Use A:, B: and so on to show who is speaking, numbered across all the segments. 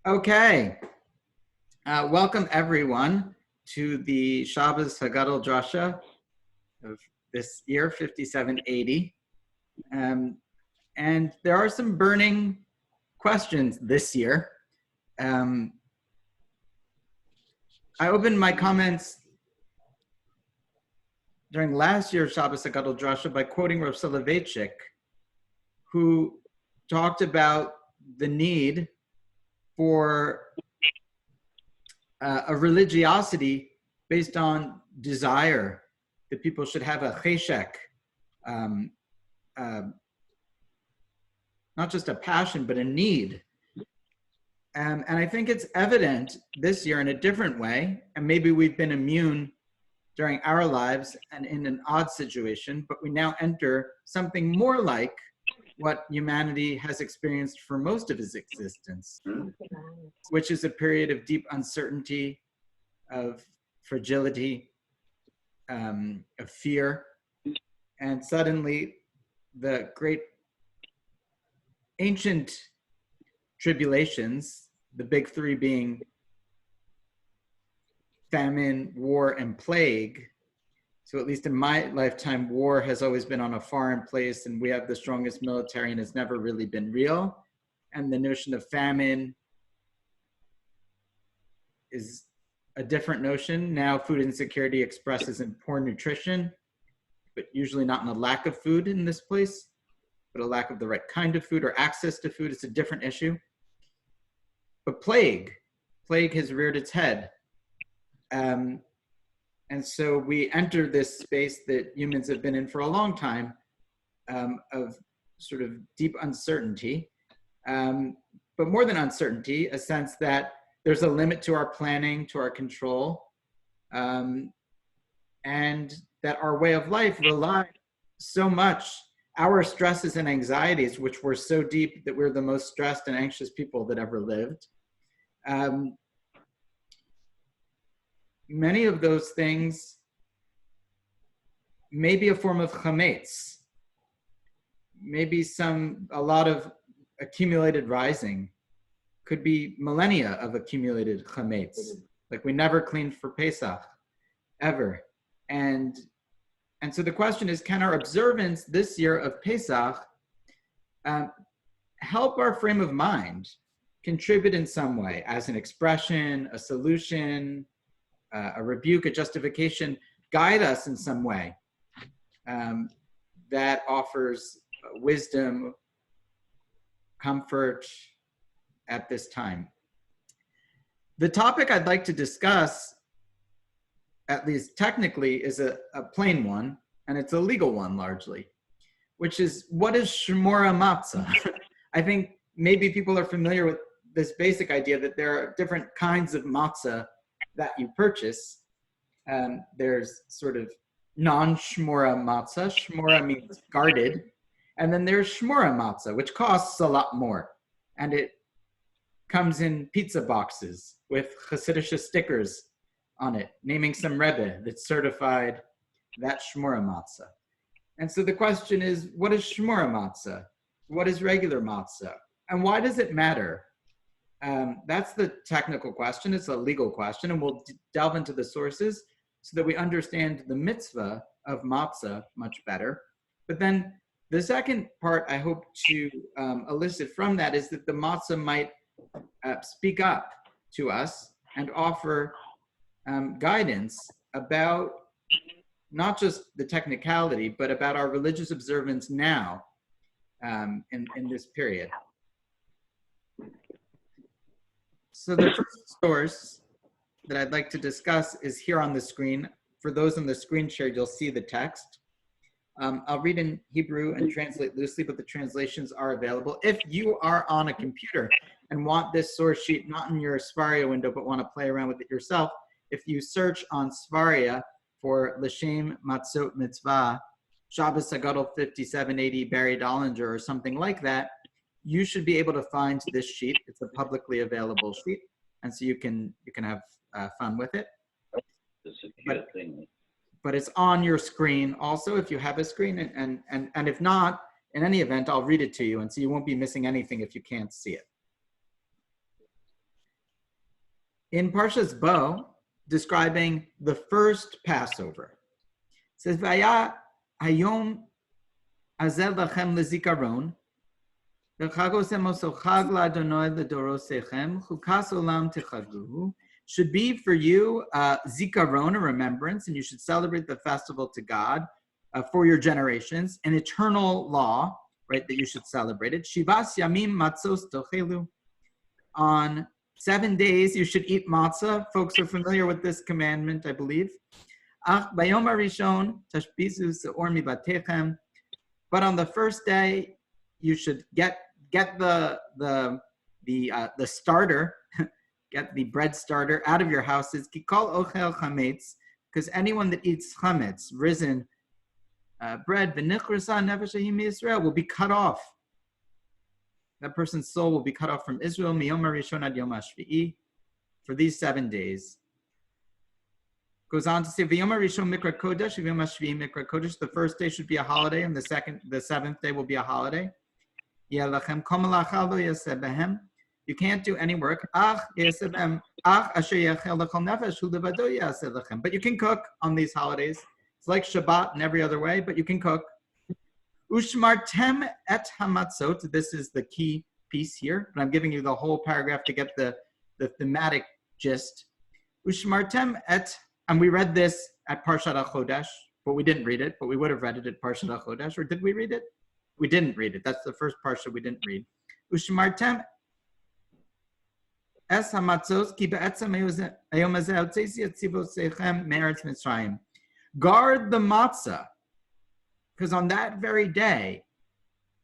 A: Okay, welcome everyone to the Shabbes Hagadol Derasha of this year, 5780. And there are some burning questions this year. I opened my comments during last year's Shabbes Hagadol Derasha by quoting Rav Soloveitchik, who talked about the need for a religiosity based on desire, that people should have a cheshek, not just a passion, but a need. And I think it's evident this year in a different way, and maybe we've been immune during our lives and in an odd situation, but we now enter something more like what humanity has experienced for most of its existence, which is a period of deep uncertainty, of fragility, of fear. And suddenly the great ancient tribulations, the big three being famine, war, and plague. So at least in my lifetime, war has always been on a foreign place, and we have the strongest military, and it's never really been real. And the notion of famine is a different notion. Now food insecurity expresses in poor nutrition, but usually not in a lack of food in this place, but a lack of the right kind of food or access to food. It's a different issue. But plague has reared its head. And so we enter this space that humans have been in for a long time, of sort of deep uncertainty, but more than uncertainty, a sense that there's a limit to our planning, to our control, and that our way of life relies so much, our stresses and anxieties, which were so deep that we're the most stressed and anxious people that ever lived. Many of those things may be a form of chametz, maybe a lot of accumulated rising, could be millennia of accumulated chametz, like we never cleaned for Pesach, ever. And so the question is, can our observance this year of Pesach help our frame of mind, contribute in some way as an expression, a solution, a rebuke, a justification, guide us in some way that offers wisdom, comfort at this time. The topic I'd like to discuss, at least technically, is a plain one, and it's a legal one largely, which is, what is Shmura Matzah? I think maybe people are familiar with this basic idea that there are different kinds of matzah that you purchase. There's sort of non-shmura matzah. Shmura means guarded. And then there's shmura matzah, which costs a lot more. And it comes in pizza boxes with Hasidic stickers on it, naming some Rebbe that's certified that shmura matzah. And so the question is, what is shmura matzah? What is regular matzah? And why does it matter? That's the technical question. It's a legal question, and we'll delve into the sources so that we understand the mitzvah of matzah much better. But then the second part I hope to elicit from that is that the matzah might speak up to us and offer guidance about not just the technicality, but about our religious observance now in this period. So the first source that I'd like to discuss is here on the screen. For those on the screen share, you'll see the text. I'll read in Hebrew and translate loosely, but the translations are available. If you are on a computer and want this source sheet, not in your Svaria window, but want to play around with it yourself, if you search on Svaria for L'Shem Matzot Mitzvah, Shabbes Hagadol 5780 Rabbi Dolinger, or something like that, you should be able to find this sheet. It's a publicly available sheet, and so you can have fun with it. But it's on your screen also if you have a screen, and if not, in any event, I'll read it to you, and so you won't be missing anything if you can't see it. In Parshas Bo, describing the first Passover, it says, "Vaya hayom azel lachem lezikaron, v'chagosem oso chag la'Adonai l'dorosechem, chukas olam techaguhu." Should be for you zikaron, a remembrance, and you should celebrate the festival to God for your generations, an eternal law, right, that you should celebrate it. Shivas yamim matzos tochelu. On 7 days, you should eat matzah. Folks are familiar with this commandment, I believe. Ach bayom harishon tashbizu seor mibatechem. But on the first day, you should get the starter, get the bread starter out of your houses. Kikol ochel chametz, because anyone that eats chametz, risen bread, v'nichrasa nefesh Yisrael, will be cut off. That person's soul will be cut off from Israel, miyom harishon ad yom hashvi'i, for these 7 days. Goes on to say, v'yom harishon mikra kodesh, v'yom hashvi'i mikra kodesh. The first day should be a holiday, and the 7th day will be a holiday. Yelachem kol melacha lo yaseh behem. You can't do any work. Ach yaseh behem, ach asher yachel lechol nefesh hu levado yaseh lechem. But you can cook on these holidays. It's like Shabbat in every other way, but you can cook. Ushmartem et hamatzot. This is the key piece here, but I'm giving you the whole paragraph to get the thematic gist. Ushmartem et, and we read this at Parshat HaChodesh, but we didn't read it, but we would have read it at Parshat HaChodesh, or did we read it? We didn't read it. That's the first parsha we didn't read. Ushmartem es hamatzos ki be'etzem hayom hazeh hotzesi et tzivosechem me'eretz Mitzrayim. Guard the matzah, because on that very day,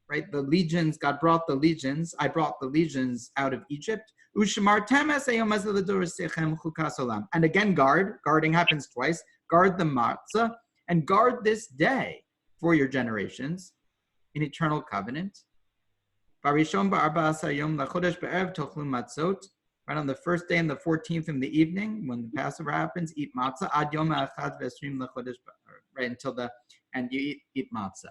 A: right, the legions, God brought the legions, I brought the legions out of Egypt. And again, guarding happens twice. Guard the matzah, and guard this day for your generations in eternal covenant. Right on the first day and the 14th in the evening, when the Passover happens, eat matzah. Ad yom ha'achad v'esrim l'chodesh, right until and you eat matzah.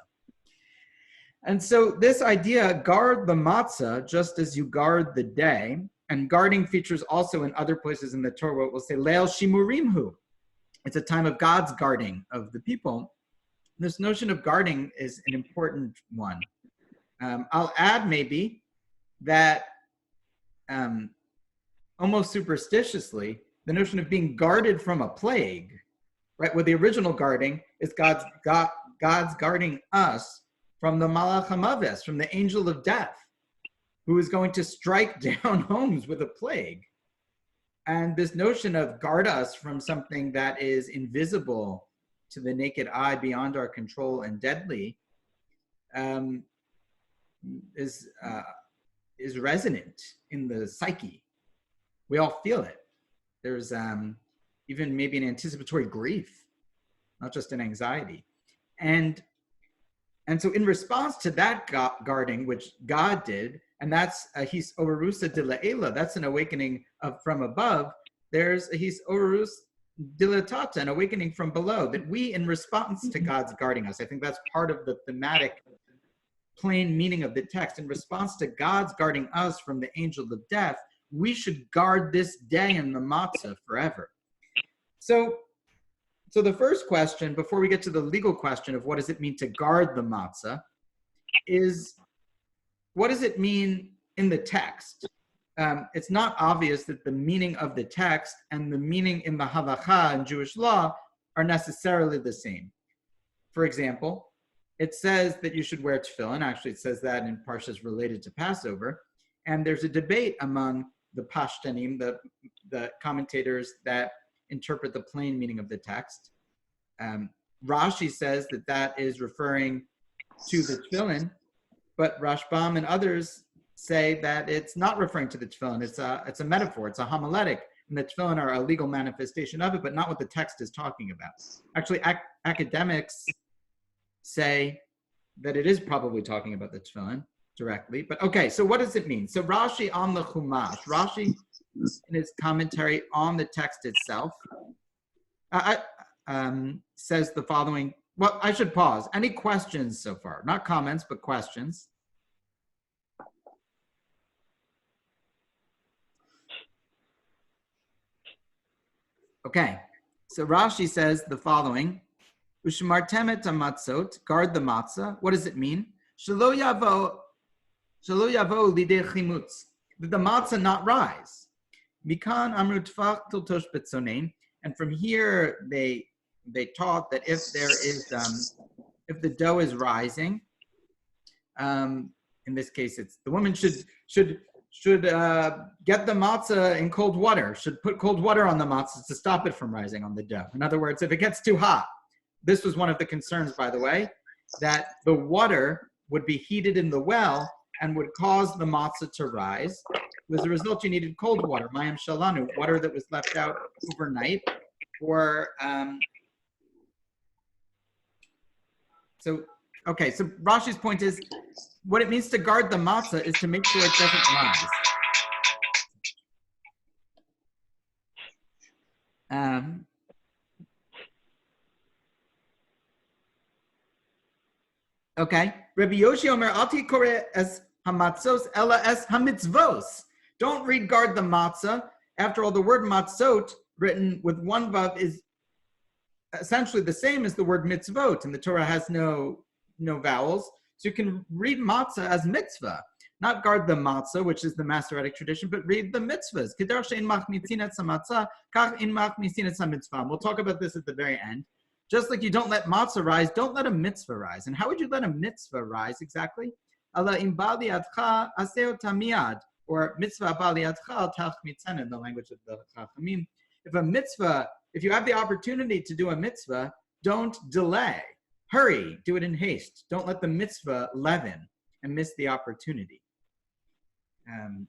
A: And so this idea, guard the matzah, just as you guard the day, and guarding features also in other places in the Torah, where it will say, Leil shimurimhu. It's a time of God's guarding of the people. This notion of guarding is an important one. I'll add maybe that almost superstitiously, the notion of being guarded from a plague, right? Where the original guarding is God's guarding us from the Malach HaMaves, from the angel of death, who is going to strike down homes with a plague. And this notion of guard us from something that is invisible to the naked eye, beyond our control and deadly, is resonant in the psyche. We all feel it. There's even maybe an anticipatory grief, not just an anxiety. And so in response to that guarding, which God did, and that's a his orusa de la'ela, that's an awakening from above, there's a his orus dilatata, an awakening from below, that we, in response to God's guarding us, I think that's part of the thematic plain meaning of the text, in response to God's guarding us from the angel of death, we should guard this day in the matzah forever. So the first question, before we get to the legal question of what does it mean to guard the matzah, is what does it mean in the text? It's not obvious that the meaning of the text and the meaning in the halacha and Jewish law are necessarily the same. For example, it says that you should wear tefillin. Actually, it says that in parshas related to Passover. And there's a debate among the Pashtanim, the commentators that interpret the plain meaning of the text. Rashi says that is referring to the tefillin, but Rashbam and others say that it's not referring to the tefillin. It's a metaphor. It's a homiletic, and the tefillin are a legal manifestation of it, but not what the text is talking about. Actually, academics say that it is probably talking about the tefillin directly. But okay, so what does it mean? So Rashi on the Chumash, Rashi in his commentary on the text itself, says the following Well, I should pause. Any questions so far? Not comments, but questions. Okay, so Rashi says the following: Ushmartem et matzot, guard the matzah. What does it mean? Shelo yavo lidei chimutz, that the matzah not rise. Mikan amru tfach tiltosh betzonein, and from here they taught that if there is if the dough is rising, in this case it's the woman should get the matzah in cold water, should put cold water on the matzah to stop it from rising on the dough. In other words, if it gets too hot, this was one of the concerns, by the way, that the water would be heated in the well and would cause the matzah to rise. As a result, you needed cold water, mayim shalanu, water that was left out overnight, or so Rashi's point is, what it means to guard the matzah is to make sure it doesn't rise. Okay. Rabbi Yoshi Omer, Alti kore es hamatzos ela es hamitzvos. Don't read guard the matzah. After all, the word matzot, written with one vav, is essentially the same as the word mitzvot, and the Torah has no vowels. So you can read matzah as mitzvah, not guard the matzah, which is the Masoretic tradition, but read the mitzvahs. We'll talk about this at the very end. Just like you don't let matzah rise, don't let a mitzvah rise. And how would you let a mitzvah rise exactly? Or mitzvah baliatcha, in the language of the Chachamim. If you have the opportunity to do a mitzvah, don't delay. Hurry, do it in haste. Don't let the mitzvah leaven and miss the opportunity. Okay.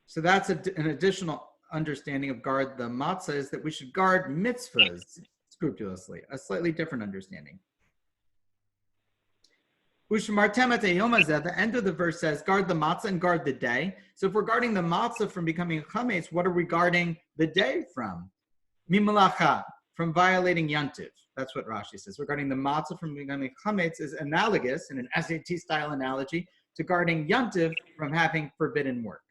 A: So that's an additional understanding of guard the matzah, is that we should guard mitzvahs scrupulously, a slightly different understanding. The end of the verse says, guard the matzah and guard the day. So if we're guarding the matzah from becoming chametz, what are we guarding the day from? Mimalacha, from violating yantiv. That's what Rashi says. Regarding the matzah from becoming chametz is analogous, in an SAT-style analogy, to guarding yantiv from having forbidden work.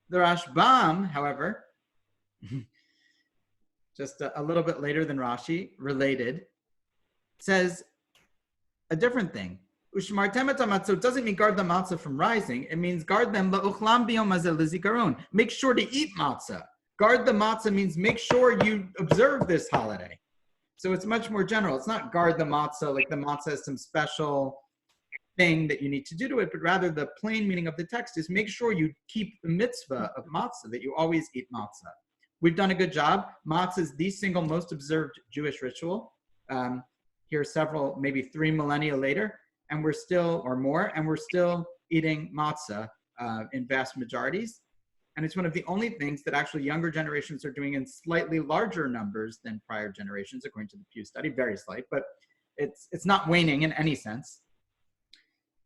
A: The Rashbam, however, just a little bit later than Rashi, related, says a different thing. Ushmartem et matzot doesn't mean guard the matzah from rising. It means guard them la'uchlam biyom hazeh lizikaron. Make sure to eat matzah. Guard the matzah means make sure you observe this holiday. So it's much more general. It's not guard the matzah like the matzah is some special thing that you need to do to it, but rather the plain meaning of the text is make sure you keep the mitzvah of matzah, that you always eat matzah. We've done a good job. Matzah is the single most observed Jewish ritual. Here several, maybe 3 millennia later, and we're still, or more, and we're still eating matzah in vast majorities. And it's one of the only things that actually younger generations are doing in slightly larger numbers than prior generations, according to the Pew study, very slight, but it's not waning in any sense.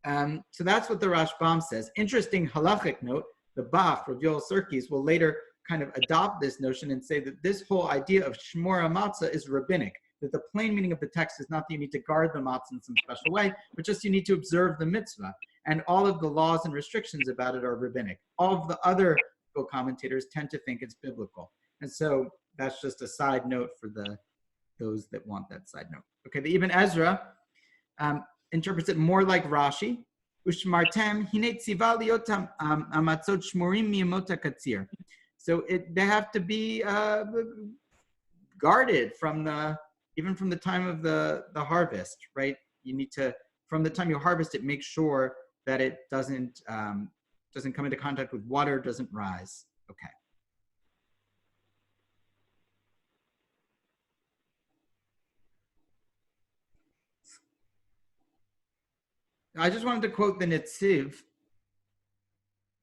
A: So that's what the Rashbam says. Interesting halachic note, the Bach, Rav Yoel Sirkis, will later kind of adopt this notion and say that this whole idea of Shmura matzah is rabbinic, that the plain meaning of the text is not that you need to guard the matzah in some special way, but just you need to observe the mitzvah. And all of the laws and restrictions about it are rabbinic. All of the other commentators tend to think it's biblical. And so that's just a side note for those that want that side note. Okay, the Ibn Ezra interprets it more like Rashi. Ushmartem hine tziva liot amatzot shmurim miyamot katzir. So they have to be guarded even from the time of the harvest, right? You need to, from the time you harvest it, make sure that it doesn't come into contact with water, doesn't rise. Okay. I just wanted to quote the Netziv,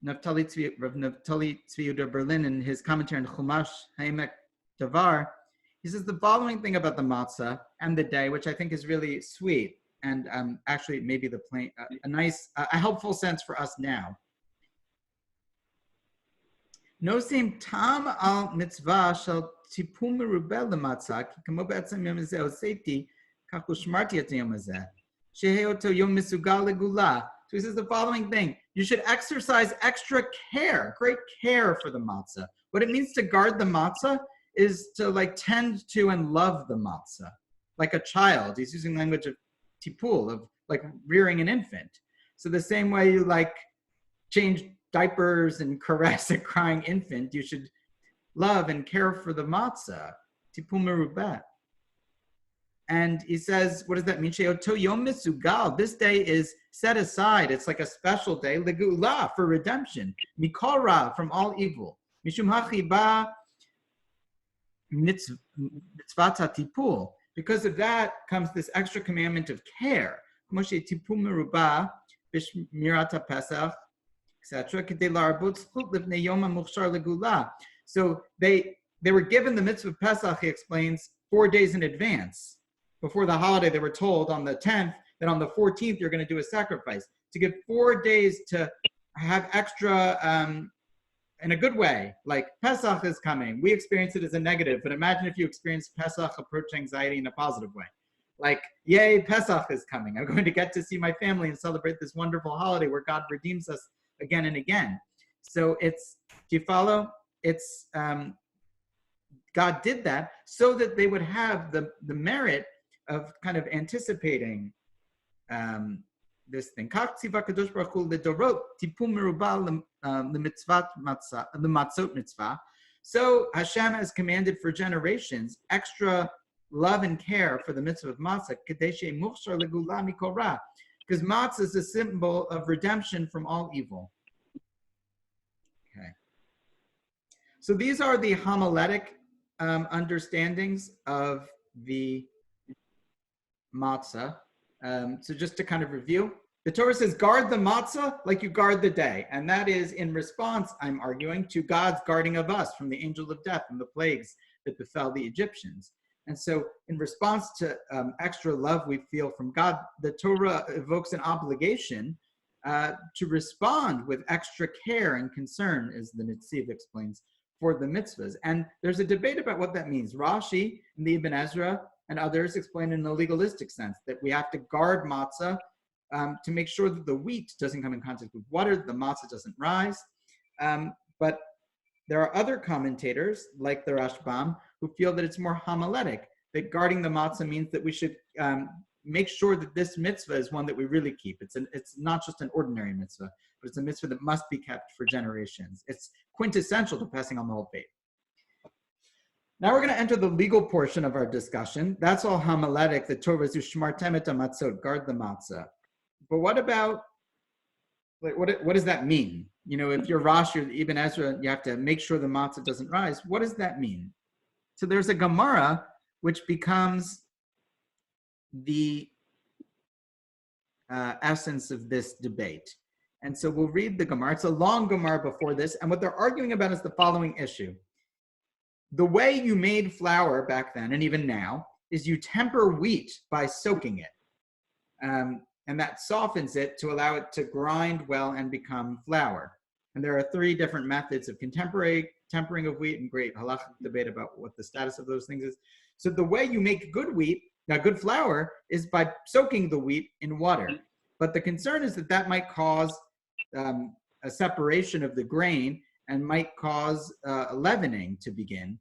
A: Rav Naftali Tzvi Yehuda Berlin, in his commentary on Chumash Ha'emek Davar. He says the following thing about the matzah and the day, which I think is really sweet, and actually maybe a helpful sense for us now. Nosim tam al mitzvah shel טיפול מרובה למצה, כי כמו בעצם יום הזה הוצאתי, כך ושמרתי את היום הזה, שיהיה אותו יום מסוגל לגאולה. So he says the following thing: you should exercise extra care, great care for the matzah. What it means to guard the matzah is to like tend to and love the matzah, like a child. He's using language of tipul, of like rearing an infant. So the same way you like change diapers and caress a crying infant, you should love and care for the matzah, tipul merubah. And he says, what does that mean? She'oto yom misugal. This day is set aside. It's like a special day, legula, for redemption. Mikol ra, from all evil. Mishum hachiba mitzvat tipul. Because of that comes this extra commandment of care. Moshe tipul merubah b'shmirat pesach, etc. Kedei la'arbot zchut livnei yom ha'muchshar legula. So they were given the mitzvah of Pesach, he explains, 4 days in advance. Before the holiday, they were told on the 10th that on the 14th, you're going to do a sacrifice. To give 4 days to have extra, in a good way, like Pesach is coming. We experience it as a negative, but imagine if you experience Pesach approach anxiety in a positive way. Like, yay, Pesach is coming. I'm going to get to see my family and celebrate this wonderful holiday where God redeems us again and again. So it's, do you follow? It's, God did that so that they would have the merit of kind of anticipating this thing. So Hashem has commanded for generations extra love and care for the mitzvah of matzah, because matzah is a symbol of redemption from all evil. Okay. So these are the homiletic understandings of the matzah. So just to kind of review, the Torah says, guard the matzah like you guard the day. And that is in response, I'm arguing, to God's guarding of us from the angel of death and the plagues that befell the Egyptians. And so in response to extra love we feel from God, the Torah evokes an obligation to respond with extra care and concern, as the Netziv explains, for the mitzvahs. And there's a debate about what that means. Rashi and the Ibn Ezra and others explain in a legalistic sense that we have to guard matzah to make sure that the wheat doesn't come in contact with water, the matzah doesn't rise. But there are other commentators, like the Rashbam, who feel that it's more homiletic, that guarding the matzah means that we should make sure that this mitzvah is one that we really keep. It's not just an ordinary mitzvah, but it's a mitzvah that must be kept for generations. It's quintessential to passing on the whole faith. Now we're going to enter the legal portion of our discussion. That's all homiletic. The Torah is Ushmartem et Matzot, guard the matzah. But what about, like, what does that mean? You know, if you're Rashi or Ibn Ezra, you have to make sure the matzah doesn't rise. What does that mean? So there's a Gemara which becomes the essence of this debate. And so we'll read the Gemara. It's a long Gemara before this. And what they're arguing about is the following issue. The way you made flour back then, and even now, is you temper wheat by soaking it. And that softens it to allow it to grind well and become flour. And there are 3 different methods of contemporary tempering of wheat, and great halachic debate about what the status of those things is. So the way you make good wheat, good flour, is by soaking the wheat in water. But the concern is that that might cause a separation of the grain and might cause leavening to begin,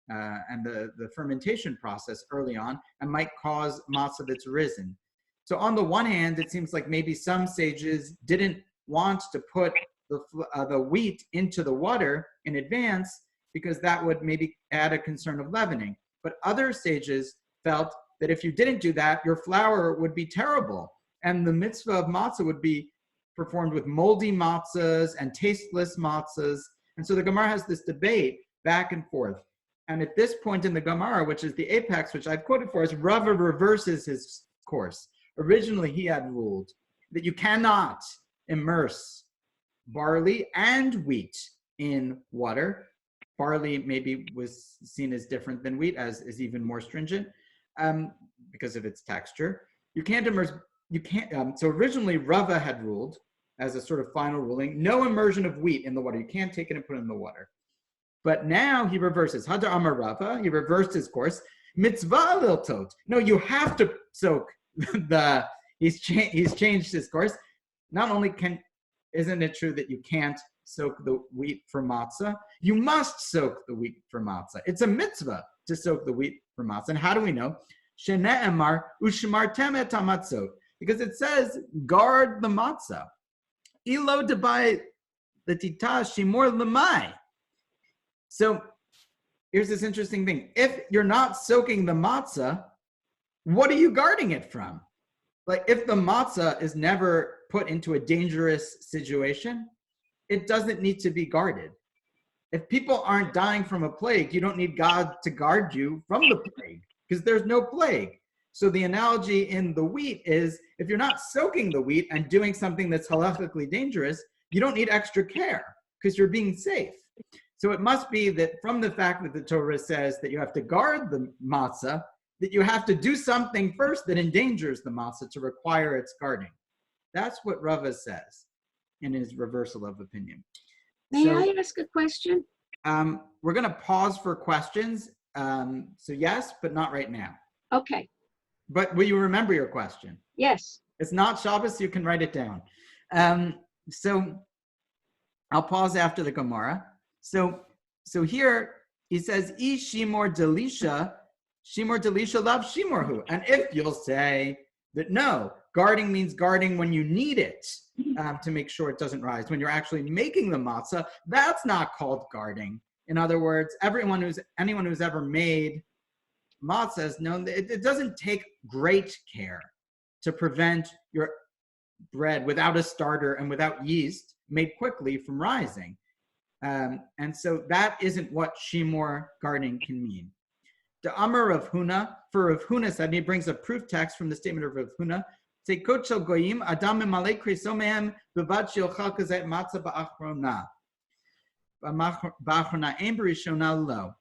A: and the fermentation process early on, and might cause matzah that's risen. So on the one hand, it seems like maybe some sages didn't want to put the wheat into the water in advance because that would maybe add a concern of leavening. But other sages felt that if you didn't do that, your flour would be terrible, and the mitzvah of matzah would be performed with moldy matzahs and tasteless matzahs. And so the Gemara has this debate back and forth. And at this point in the Gemara, which is the apex, which I've quoted for us, Rava reverses his course. Originally, he had ruled that you cannot immerse barley and wheat in water. Barley maybe was seen as different than wheat, as is even more stringent because of its texture. You can't immerse, so originally Rava had ruled as a sort of final ruling, no immersion of wheat in the water. You can't take it and put it in the water. But now he reverses. Hadar Amar Rava, he reversed his course. Mitzvah liltot. No, you have to soak he's changed his course. Not only isn't it true that you can't soak the wheat for matzah, you must soak the wheat for matzah. It's a mitzvah to soak the wheat for matzah. And how do we know? Shene'emar ushmartem et hamatzot. Because it says, guard the matzah. Ilo debai letita shimor lemai. So here's this interesting thing. If you're not soaking the matzah, what are you guarding it from? Like if the matzah is never put into a dangerous situation, it doesn't need to be guarded. If people aren't dying from a plague, you don't need God to guard you from the plague because there's no plague. So the analogy in the wheat is if you're not soaking the wheat and doing something that's halachically dangerous, you don't need extra care because you're being safe. So it must be that from the fact that the Torah says that you have to guard the matzah, that you have to do something first that endangers the matzah to require its guarding. That's what Rava says in his reversal of opinion.
B: May I ask a question?
A: We're going to pause for questions. So yes, but not right now.
B: Okay.
A: But will you remember your question?
B: Yes.
A: It's not Shabbos, so you can write it down. So I'll pause after the Gemara. So here he says, "I shimor delisha lav shimorhu." And if you'll say that no, guarding means guarding when you need it to make sure it doesn't rise. When you're actually making the matzah, that's not called guarding. In other words, anyone who's ever made matzah has known that it doesn't take great care to prevent your bread without a starter and without yeast made quickly from rising. And so that isn't what shimor guarding can mean. The Amar Rav Huna, for Rav Huna said, and he brings a proof text from the statement of Rav Huna, Tekot shel goyim, adam memalei krisomehem, bevad she'ochal kazet matzah ba'achrona. Ba'achrona ein b'rishona lo.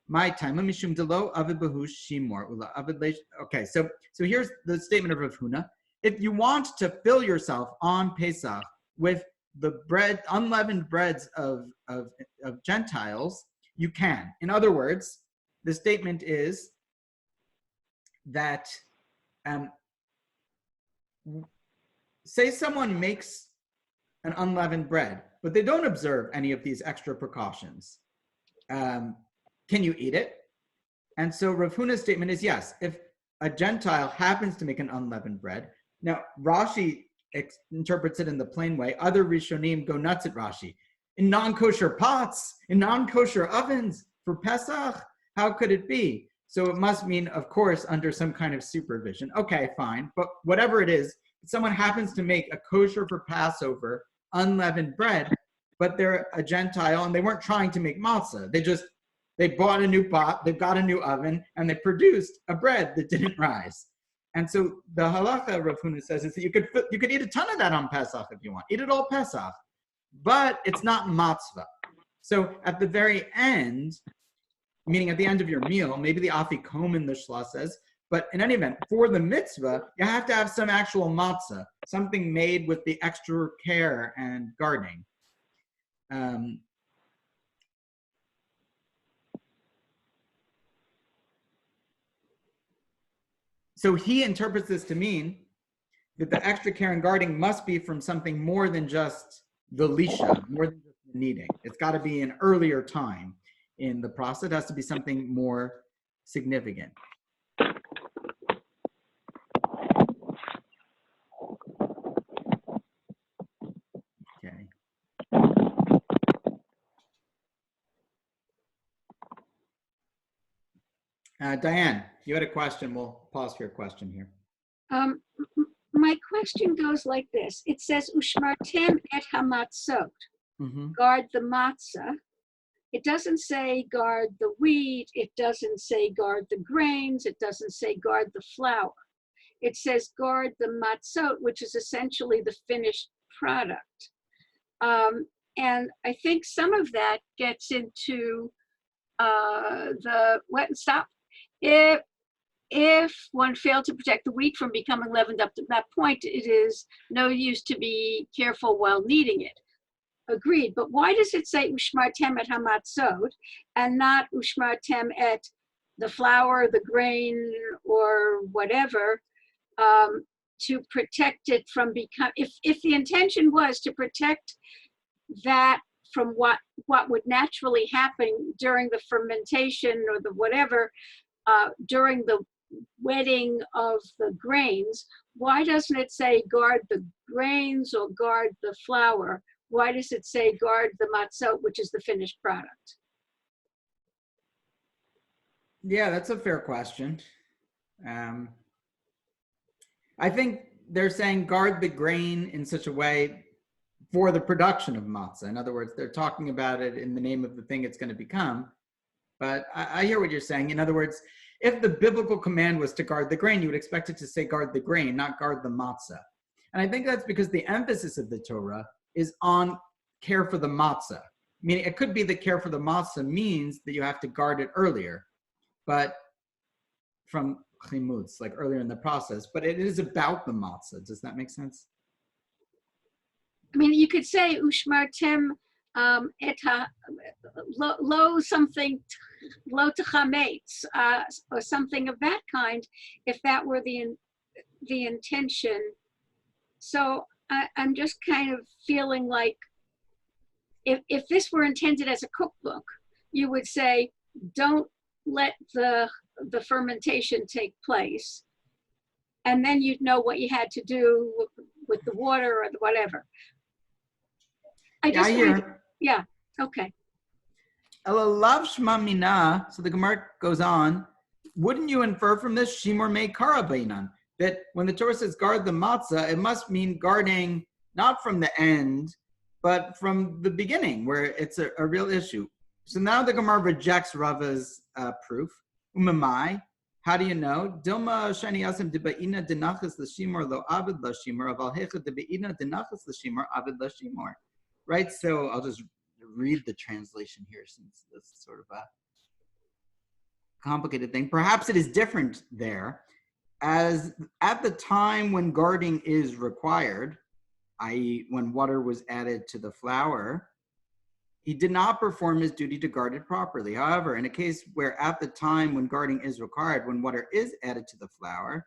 A: My time, mishum delo avid behu shimor ula avid leish. Okay, so here's the statement of Rav Huna. If you want to fill yourself on Pesach with the bread, unleavened breads of Gentiles, you can. In other words, the statement is that, say someone makes an unleavened bread, but they don't observe any of these extra precautions. Can you eat it? And so Rav Huna's statement is yes. If a Gentile happens to make an unleavened bread, now Rashi interprets it in the plain way. Other Rishonim go nuts at Rashi. In non-kosher pots, in non-kosher ovens for Pesach, how could it be? So it must mean, of course, under some kind of supervision. Okay, fine. But whatever it is, if someone happens to make a kosher for Passover unleavened bread, but they're a Gentile and they weren't trying to make matzah. They bought a new pot, they've got a new oven, and they produced a bread that didn't rise. And so the halacha, Rav Huna says, is that you could eat a ton of that on Pesach if you want. Eat it all Pesach. But it's not matzvah. So at the very end, meaning at the end of your meal, maybe the afikomen, the shla says, but in any event, for the mitzvah, you have to have some actual matzah, something made with the extra care and guarding. So he interprets this to mean that the extra care and guarding must be from something more than just the lisha, more than just the kneading. It's got to be an earlier time in the process. It has to be something more significant. Okay. Diane, you had a question. We'll pause for your question here.
B: My question goes like this. It says, Ushmartem et hamatzot, guard the matzah. It doesn't say guard the wheat. It doesn't say guard the grains. It doesn't say guard the flour. It says guard the matzot, which is essentially the finished product. And I think some of that gets into the wet and stop. If one failed to protect the wheat from becoming leavened up to that point, it is no use to be careful while kneading it. agreed. But why does it say ushmartem et hamatzot and not ushmartem et the flour, the grain, or whatever, to protect it from become? If the intention was to protect that from what would naturally happen during the fermentation or the whatever, during the wetting of the grains, why doesn't it say guard the grains or guard the flour? Why does it say guard the matzot, which is the finished product?
A: Yeah, that's a fair question. I think they're saying guard the grain in such a way for the production of matzah. In other words, they're talking about it in the name of the thing it's going to become. But I hear what you're saying. In other words, if the biblical command was to guard the grain, you would expect it to say guard the grain, not guard the matzah. And I think that's because the emphasis of the Torah is on care for the matzah. Meaning, it could be that care for the matzah means that you have to guard it earlier, but from chimutz, like earlier in the process. But it is about the matzah. Does that make sense?
B: I mean, you could say ushmartem et lo something lo techametz or something of that kind, if that were the intention. So I'm just kind of feeling like if this were intended as a cookbook, you would say don't let the fermentation take place, and then you'd know what you had to do with the water or the whatever. Yeah, okay.
A: So the Gemara goes on, wouldn't you infer from this shimur me kara beinan, that when the Torah says guard the matzah, it must mean guarding not from the end, but from the beginning, where it's a real issue. So now the Gemara rejects Rava's proof. Umamai, how do you know? Dilma shani asim debaina denachas l'shimur lo avid l'shimur aval hecha debaina denachas l'shimur avid l'shimur. Right, so I'll just read the translation here since this is sort of a complicated thing. Perhaps it is different there, as at the time when guarding is required, i.e. when water was added to the flour, he did not perform his duty to guard it properly. However, in a case where at the time when guarding is required, when water is added to the flour,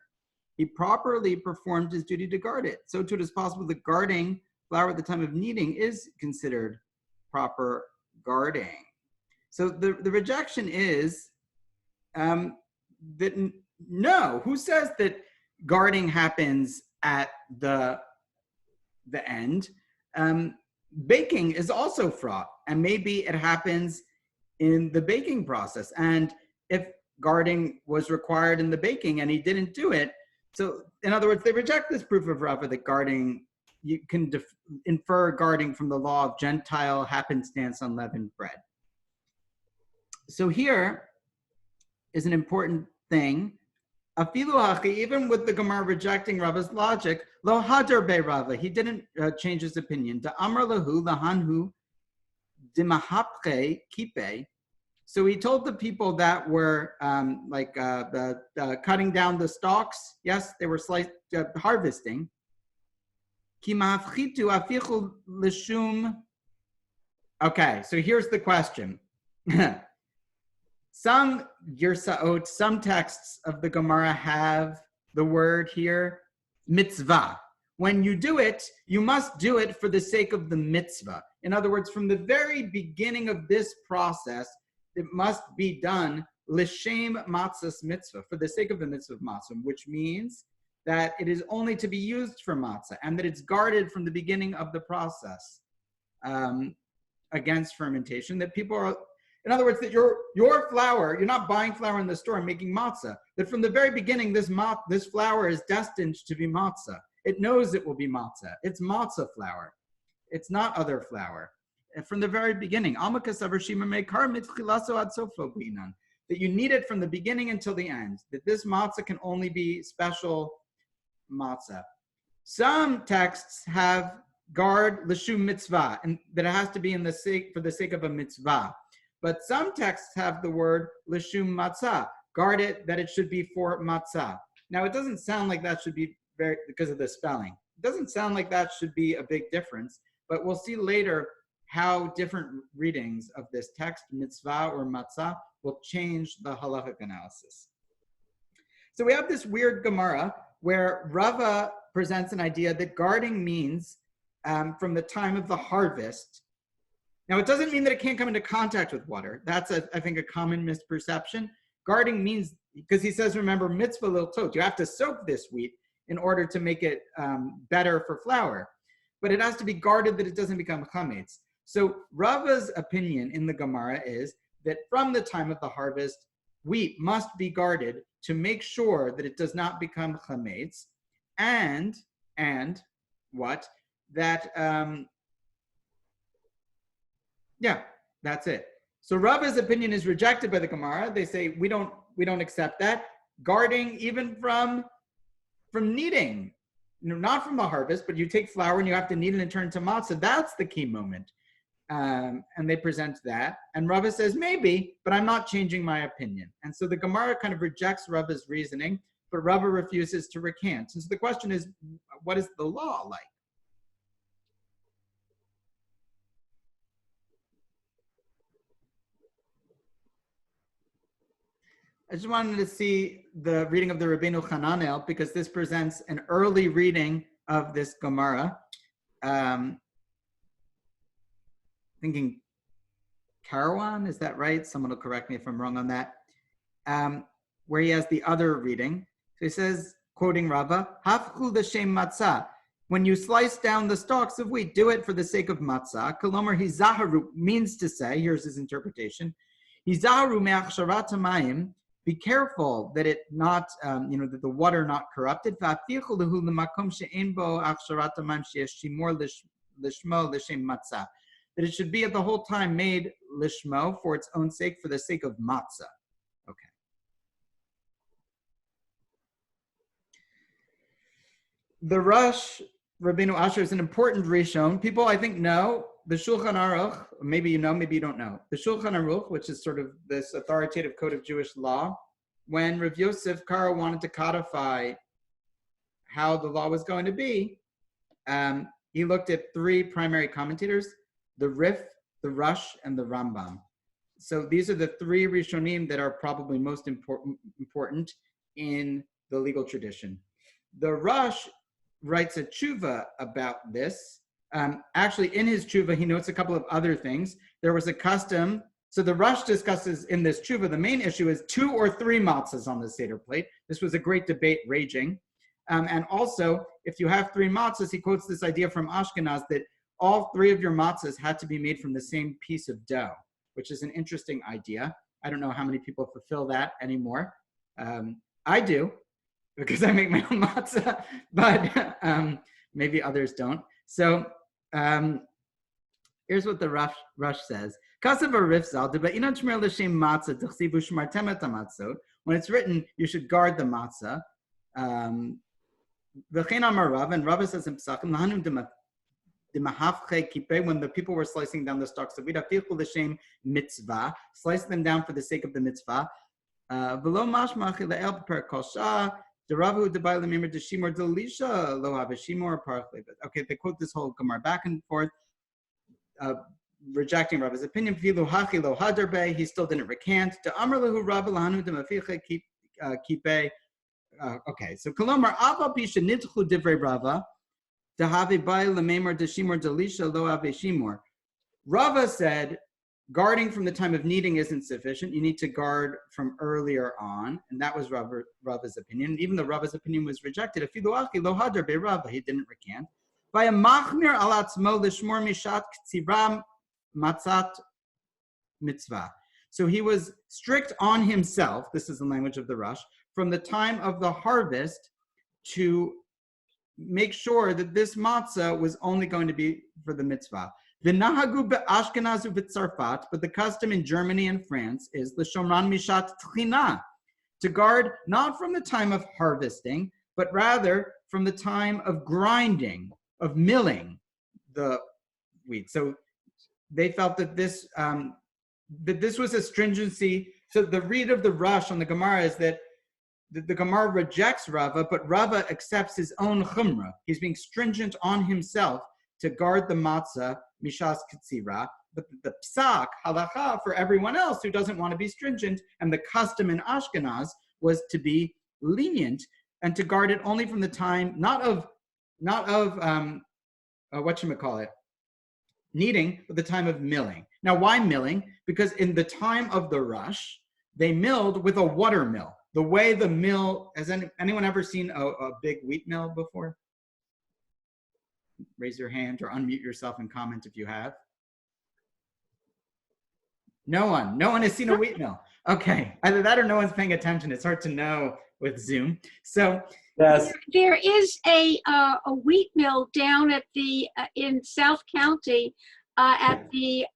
A: he properly performed his duty to guard it. So too it is possible that guarding flour at the time of kneading is considered proper guarding. So the rejection is that no, who says that guarding happens at the end? Baking is also fraught, and maybe it happens in the baking process. And if guarding was required in the baking and he didn't do it, so in other words, they reject this proof of Rava that guarding, you can infer guarding from the law of Gentile happenstance unleavened bread. So here is an important thing. Afilu hachi, even with the Gemara rejecting Rava's logic, lo hadar be Rava, he didn't change his opinion. Da amar lahu lahanhu dimahapche kipe. So he told the people that were cutting down the stalks. Yes, they were harvesting. Okay, so here's the question. Some Girsaot, some texts of the Gemara have the word here, mitzvah. When you do it, you must do it for the sake of the mitzvah. In other words, from the very beginning of this process, it must be done l'shem matzah's mitzvah, for the sake of the mitzvah of matzah, which means that it is only to be used for matzah, and that it's guarded from the beginning of the process against fermentation. That people are, in other words, that your flour, you're not buying flour in the store and making matzah. That from the very beginning, this flour is destined to be matzah. It knows it will be matzah. It's matzah flour. It's not other flour. And from the very beginning, that you need it from the beginning until the end. That this matzah can only be special matzah. Some texts have guard l'shum mitzvah, and that it has to be for the sake of a mitzvah. But some texts have the word l'shum matzah, guard it that it should be for matzah. Now it doesn't sound like that should be because of the spelling. It doesn't sound like that should be a big difference, but we'll see later how different readings of this text, mitzvah or matzah, will change the halachic analysis. So we have this weird Gemara where Rava presents an idea that guarding means from the time of the harvest. Now, it doesn't mean that it can't come into contact with water. That's, I think, a common misperception. Guarding means, because he says, remember, mitzvah lil tot, you have to soak this wheat in order to make it better for flour. But it has to be guarded that it doesn't become chametz. So Rava's opinion in the Gemara is that from the time of the harvest, wheat must be guarded to make sure that it does not become chametz, and what? That, that's it. So Rava's opinion is rejected by the Gemara. They say, we don't accept that. Guarding even from kneading, not from the harvest, but you take flour and you have to knead it and turn it to matzah. That's the key moment. And they present that. And Rava says, maybe, but I'm not changing my opinion. And so the Gemara kind of rejects Rava's reasoning, but Rava refuses to recant. And so the question is, what is the law like? I just wanted to see the reading of the Rabbeinu Hananel because this presents an early reading of this Gemara. Thinking Karawan, is that right? Someone will correct me if I'm wrong on that. Where he has the other reading. So he says, quoting Rava, Hafchu l'shem matzah. When you slice down the stalks of wheat, do it for the sake of matzah. Kolomer hizaharu means to say, here's his interpretation, hizaharu me'achsharat hamayim. Be careful that it not, that the water not corrupted. That it should be at the whole time made lishmo for its own sake, for the sake of matzah. Okay. The Rosh, Rabbeinu Asher, is an important Rishon. People, I think, know the Shulchan Aruch. Maybe you know, maybe you don't know. The Shulchan Aruch, which is sort of this authoritative code of Jewish law, when Rav Yosef Karo wanted to codify how the law was going to be, he looked at three primary commentators, the Rif, the Rush, and the Rambam. So these are the three Rishonim that are probably most important in the legal tradition. The Rush writes a tshuva about this. Actually, in his tshuva, he notes a couple of other things. There was a custom. So the Rush discusses in this tshuva, the main issue is 2 or 3 matzahs on the Seder plate. This was a great debate raging. And also, if you have 3 matzahs, he quotes this idea from Ashkenaz that all 3 of your matzahs had to be made from the same piece of dough, which is an interesting idea. I don't know how many people fulfill that anymore. I do, because I make my own matzah, but maybe others don't. So here's what the Rush says. When it's written, you should guard the matzah. And Rava says in Pesachim, when the people were slicing down the stalks of wheat, mitzvah, slice them down for the sake of the mitzvah. Okay, they quote this whole Gemara back and forth, rejecting Rava's opinion. He still didn't recant. Okay, so Kolomar Ava Pisha Nitchu Divrei Rava, Dahave Bai Lamemar Deshimor Delisha Lo Ave Shimor. Rava said guarding from the time of kneading isn't sufficient. You need to guard from earlier on, and that was Rava's opinion. Even though Rava's opinion was rejected, Afilu Achi Lo Hadar Be Rava, he didn't recant. By a Machmir Alatzmo Lishmor Mishat Ktziram Matzat Mitzvah. So he was strict on himself, this is the language of the Rush, from the time of the harvest to make sure that this matzah was only going to be for the mitzvah. The nahagu be'ashkenazu v'tzarfat, but the custom in Germany and France is l'shomran mishat tchina, to guard not from the time of harvesting, but rather from the time of grinding, of milling the wheat. So they felt that this was a stringency. So the read of the Rush on the Gemara is that the Gemara rejects Rava, but Rava accepts his own chumrah. He's being stringent on himself to guard the matzah, mishas katsira, but the psak, halacha, for everyone else who doesn't want to be stringent, and the custom in Ashkenaz was to be lenient and to guard it only from the time, not of whatchamacallit, kneading, but the time of milling. Now, why milling? Because in the time of the rush, they milled with a water mill. The way the mill, has anyone ever seen a big wheat mill before? Raise your hand or unmute yourself and comment if you have. No one has seen a wheat mill. Okay, either that or no one's paying attention. It's hard to know with Zoom. So
C: Yes.
B: There is a wheat mill down at the in South County at the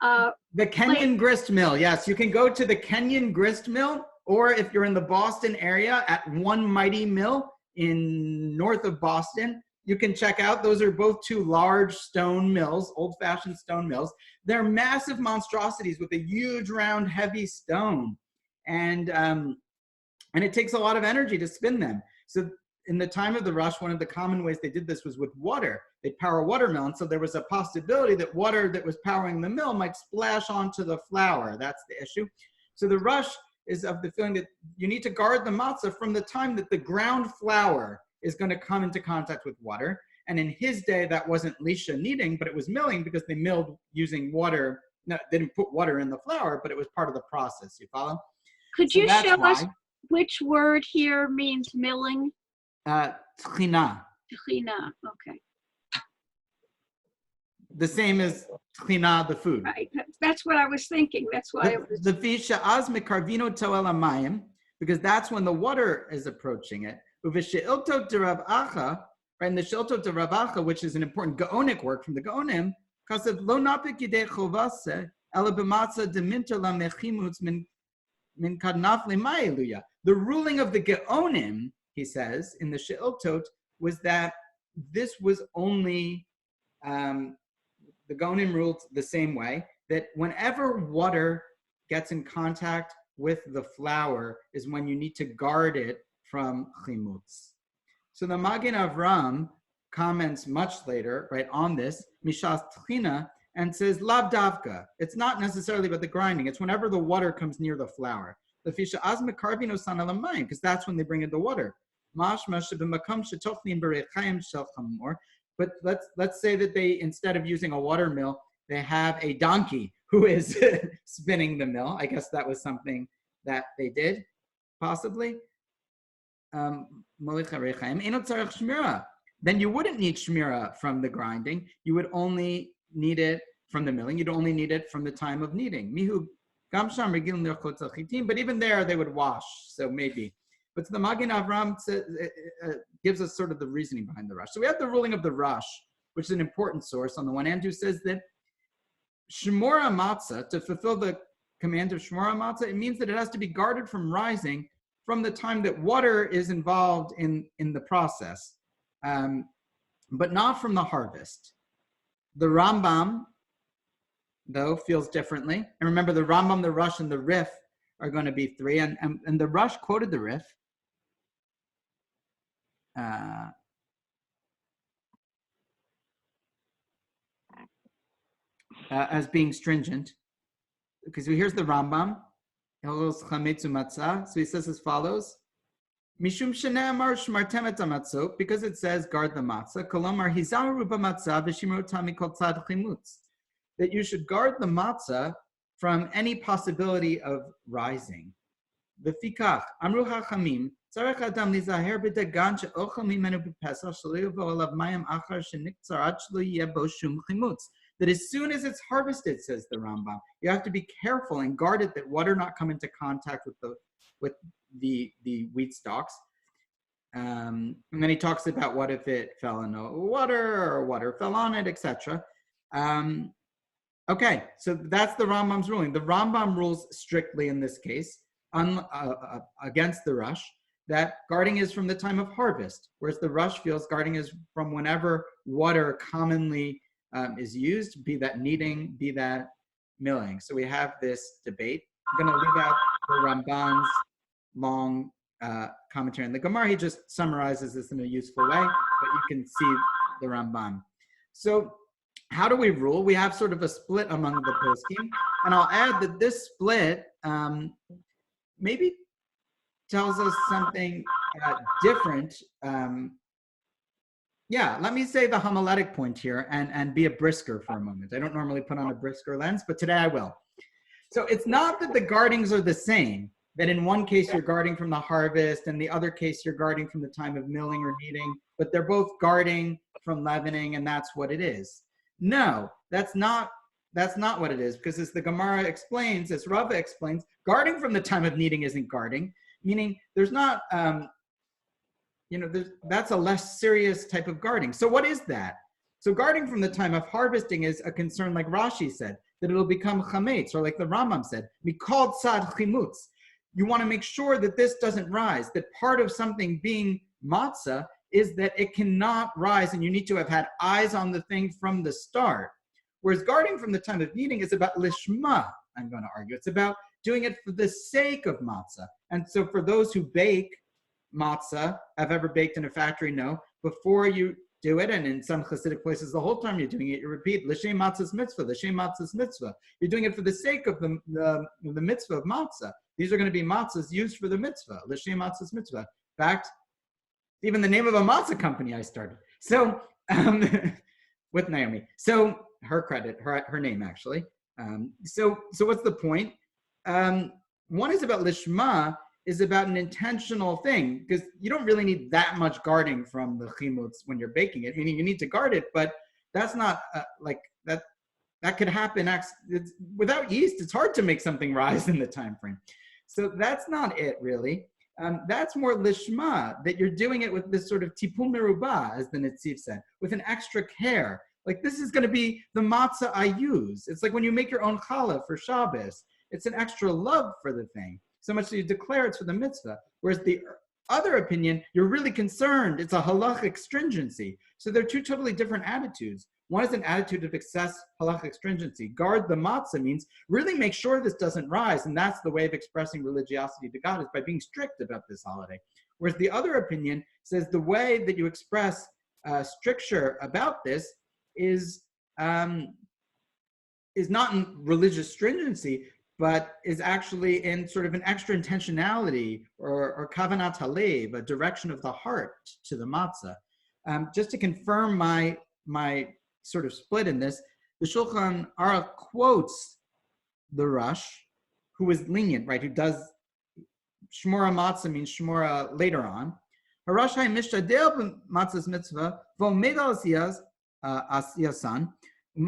A: Kenyon Grist Mill. Yes, you can go to the Kenyon Grist Mill, or if you're in the Boston area, at One Mighty Mill in north of Boston. You can check out. Those are both two large stone mills, old-fashioned stone mills. They're massive monstrosities with a huge, round, heavy stone, and it takes a lot of energy to spin them. So in the time of the rush, one of the common ways they did this was with water. They'd power a water mill, and so there was a possibility that water that was powering the mill might splash onto the flour. That's the issue. So the rush is of the feeling that you need to guard the matzah from the time that the ground flour is going to come into contact with water. And in his day, that wasn't lisha kneading, but it was milling, because they milled using water. No, they didn't put water in the flour, but it was part of the process. You follow?
B: Could you show us which word here means milling?
A: Tchina.
B: Tchina, okay.
A: The same as tchina, the food.
B: Right, that's what I was thinking. That's why it was.
A: The fisha az mekarvino toel amayim, because that's when the water is approaching it. Uv'she'iltot derav acha, right? In the she'iltot derav acha, which is an important gaonic work from the Gaonim, kasav lo napik yidei chovase ela b'matzah deminter la mechimutz min kadnaf le'mayeluya. The ruling of the Gaonim, he says, in the she'iltot, was that this was only, the Gaonim ruled the same way, that whenever water gets in contact with the flour is when you need to guard it from chimutz. So the Magen Avram comments much later, right, on this, mishas tchina, and says, lav davka. It's not necessarily about the grinding. It's whenever the water comes near the flour. The fisha az mekarvino san alamayim, because that's when they bring in the water. Mashma shebemakam shetochnin berechayim shel chamor. But let's say that they, instead of using a water mill, they have a donkey who is spinning the mill. I guess that was something that they did, possibly. Then you wouldn't need shmura from the grinding. You would only need it from the milling. You'd only need it from the time of kneading. But even there, they would wash, so maybe. But the Magen Avram gives us sort of the reasoning behind the rush. So we have the ruling of the rush, which is an important source on the one hand, who says that Shmura Matzah, to fulfill the command of Shmura Matzah, it means that it has to be guarded from rising from the time that water is involved in the process, but not from the harvest. The Rambam, though, feels differently. And remember, the Rambam, the Rush, and the Rif are going to be three. And the Rush quoted the Rif as being stringent, because here's the Rambam. So he says as follows: Mishum shene'amar shmartem et hamatzot, because it says guard the matzah. Kolomar hizaru b'matzah v'shimru mikol tzad chimutz, that you should guard the matzah from any possibility of rising. V'fikach amru hachamim tzarech adam lizaher b'dagan she'ochel mimenu b'pesach shelo yavo alav mayim achar sheniktzar ad shelo yeh bo shum chimutz. That as soon as it's harvested, says the Rambam, you have to be careful and guard it that water not come into contact with the wheat stalks. And then he talks about what if it fell in water or water fell on it, etc. Okay, so that's the Rambam's ruling. The Rambam rules strictly in this case against the Rush, that guarding is from the time of harvest, whereas the Rush feels guarding is from whenever water commonly is used, be that kneading, be that milling. So we have this debate. I'm going to leave out the Ramban's long commentary on the Gemara. He just summarizes this in a useful way, but you can see the Ramban. So how do we rule? We have sort of a split among the poskim, and I'll add that this split maybe tells us something different. Yeah, let me say the homiletic point here and be a brisker for a moment. I don't normally put on a brisker lens, but today I will. So it's not that the guardings are the same, that in one case you're guarding from the harvest and the other case you're guarding from the time of milling or kneading, but they're both guarding from leavening and that's what it is. No, that's not what it is, because as the Gemara explains, as Rava explains, guarding from the time of kneading isn't guarding, meaning there's not, that's a less serious type of guarding. So what is that? So guarding from the time of harvesting is a concern, like Rashi said, that it'll become chametz, or like the Rambam said, mikol tzad chimutz. You want to make sure that this doesn't rise, that part of something being matzah is that it cannot rise, and you need to have had eyes on the thing from the start. Whereas guarding from the time of kneading is about lishma, I'm going to argue. It's about doing it for the sake of matzah. And so for those who bake matzah, have ever baked in a factory, know, before you do it, and in some Hasidic places, the whole time you're doing it, you repeat, l'shem matzah's mitzvah, l'shem matzah's mitzvah. You're doing it for the sake of the mitzvah of matzah. These are going to be matzahs used for the mitzvah, l'shem matzah's mitzvah. In fact, even the name of a matzah company I started. So, with Naomi. So, her credit, her name actually. So what's the point? One is about lishma, is about an intentional thing, because you don't really need that much guarding from the chimutz when you're baking it, meaning you need to guard it, but that's not like that could happen. Without yeast, it's hard to make something rise in the time frame. So that's not it really. That's more lishma, that you're doing it with this sort of tipul merubah, as the Netziv said, with an extra care. Like, this is going to be the matzah I use. It's like when you make your own challah for Shabbos. It's an extra love for the thing, so much that you declare it's for the mitzvah. Whereas the other opinion, you're really concerned. It's a halachic stringency. So they're two totally different attitudes. One is an attitude of excess halachic stringency. Guard the matzah means really make sure this doesn't rise. And that's the way of expressing religiosity to God, is by being strict about this holiday. Whereas the other opinion says the way that you express stricture about this is not in religious stringency, but is actually in sort of an extra intentionality or kavanat halev, a direction of the heart to the matzah. Just to confirm my sort of split in this, the Shulchan Aruch quotes the Rosh, who is lenient, right? Who does Shmura matzah means Shmura later on. Harash hay mishtadel b'matzah's mitzvah v'omed al asiyasan. So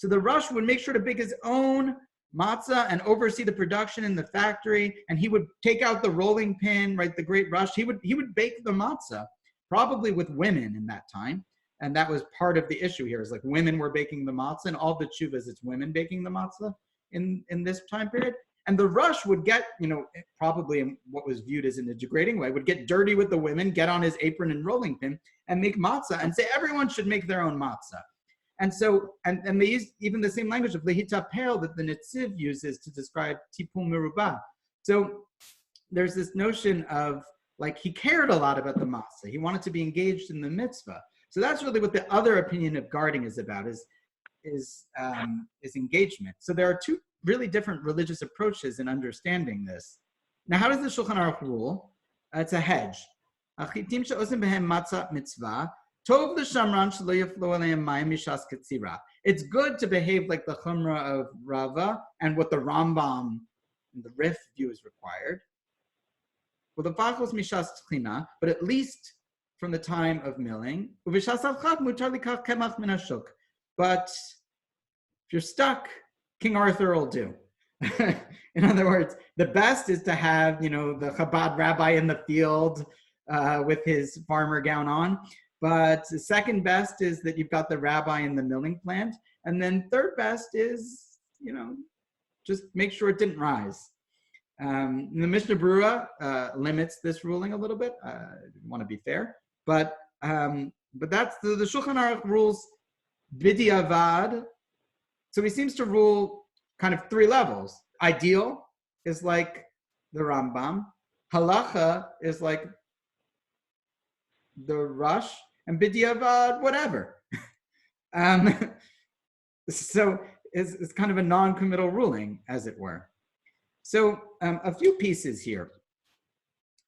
A: the Rosh would make sure to bake his own matzah and oversee the production in the factory, and he would take out the rolling pin, right? The great Rosh. He would bake the matzah, probably with women in that time, and that was part of the issue here. Is like women were baking the matzah, and all the tshuvas, it's women baking the matzah in this time period. And the Rosh would get, probably in what was viewed as in a degrading way, would get dirty with the women, get on his apron and rolling pin, and make matzah, and say everyone should make their own matzah. And so, and they use even the same language of lehitapel that the Netziv uses to describe tipul merubah. So there's this notion of, like, he cared a lot about the matzah. He wanted to be engaged in the mitzvah. So that's really what the other opinion of guarding is about, is engagement. So there are two really different religious approaches in understanding this. Now, how does the Shulchan Aruch rule? It's a hedge. It's good to behave like the Chumrah of Rava and what the Rambam and the Rif view is required. But at least from the time of milling. But if you're stuck, King Arthur will do. In other words, the best is to have, the Chabad rabbi in the field with his farmer gown on. But the second best is that you've got the rabbi in the milling plant. And then third best is, just make sure it didn't rise. The Mishnah Berurah limits this ruling a little bit. I want to be fair. But that's the Shulchan Aruch rules b'diavad. So he seems to rule kind of three levels. Ideal is like the Rambam. Halacha is like the rush, and b'diavad whatever. So it's kind of a non-committal ruling, as it were. So a few pieces here.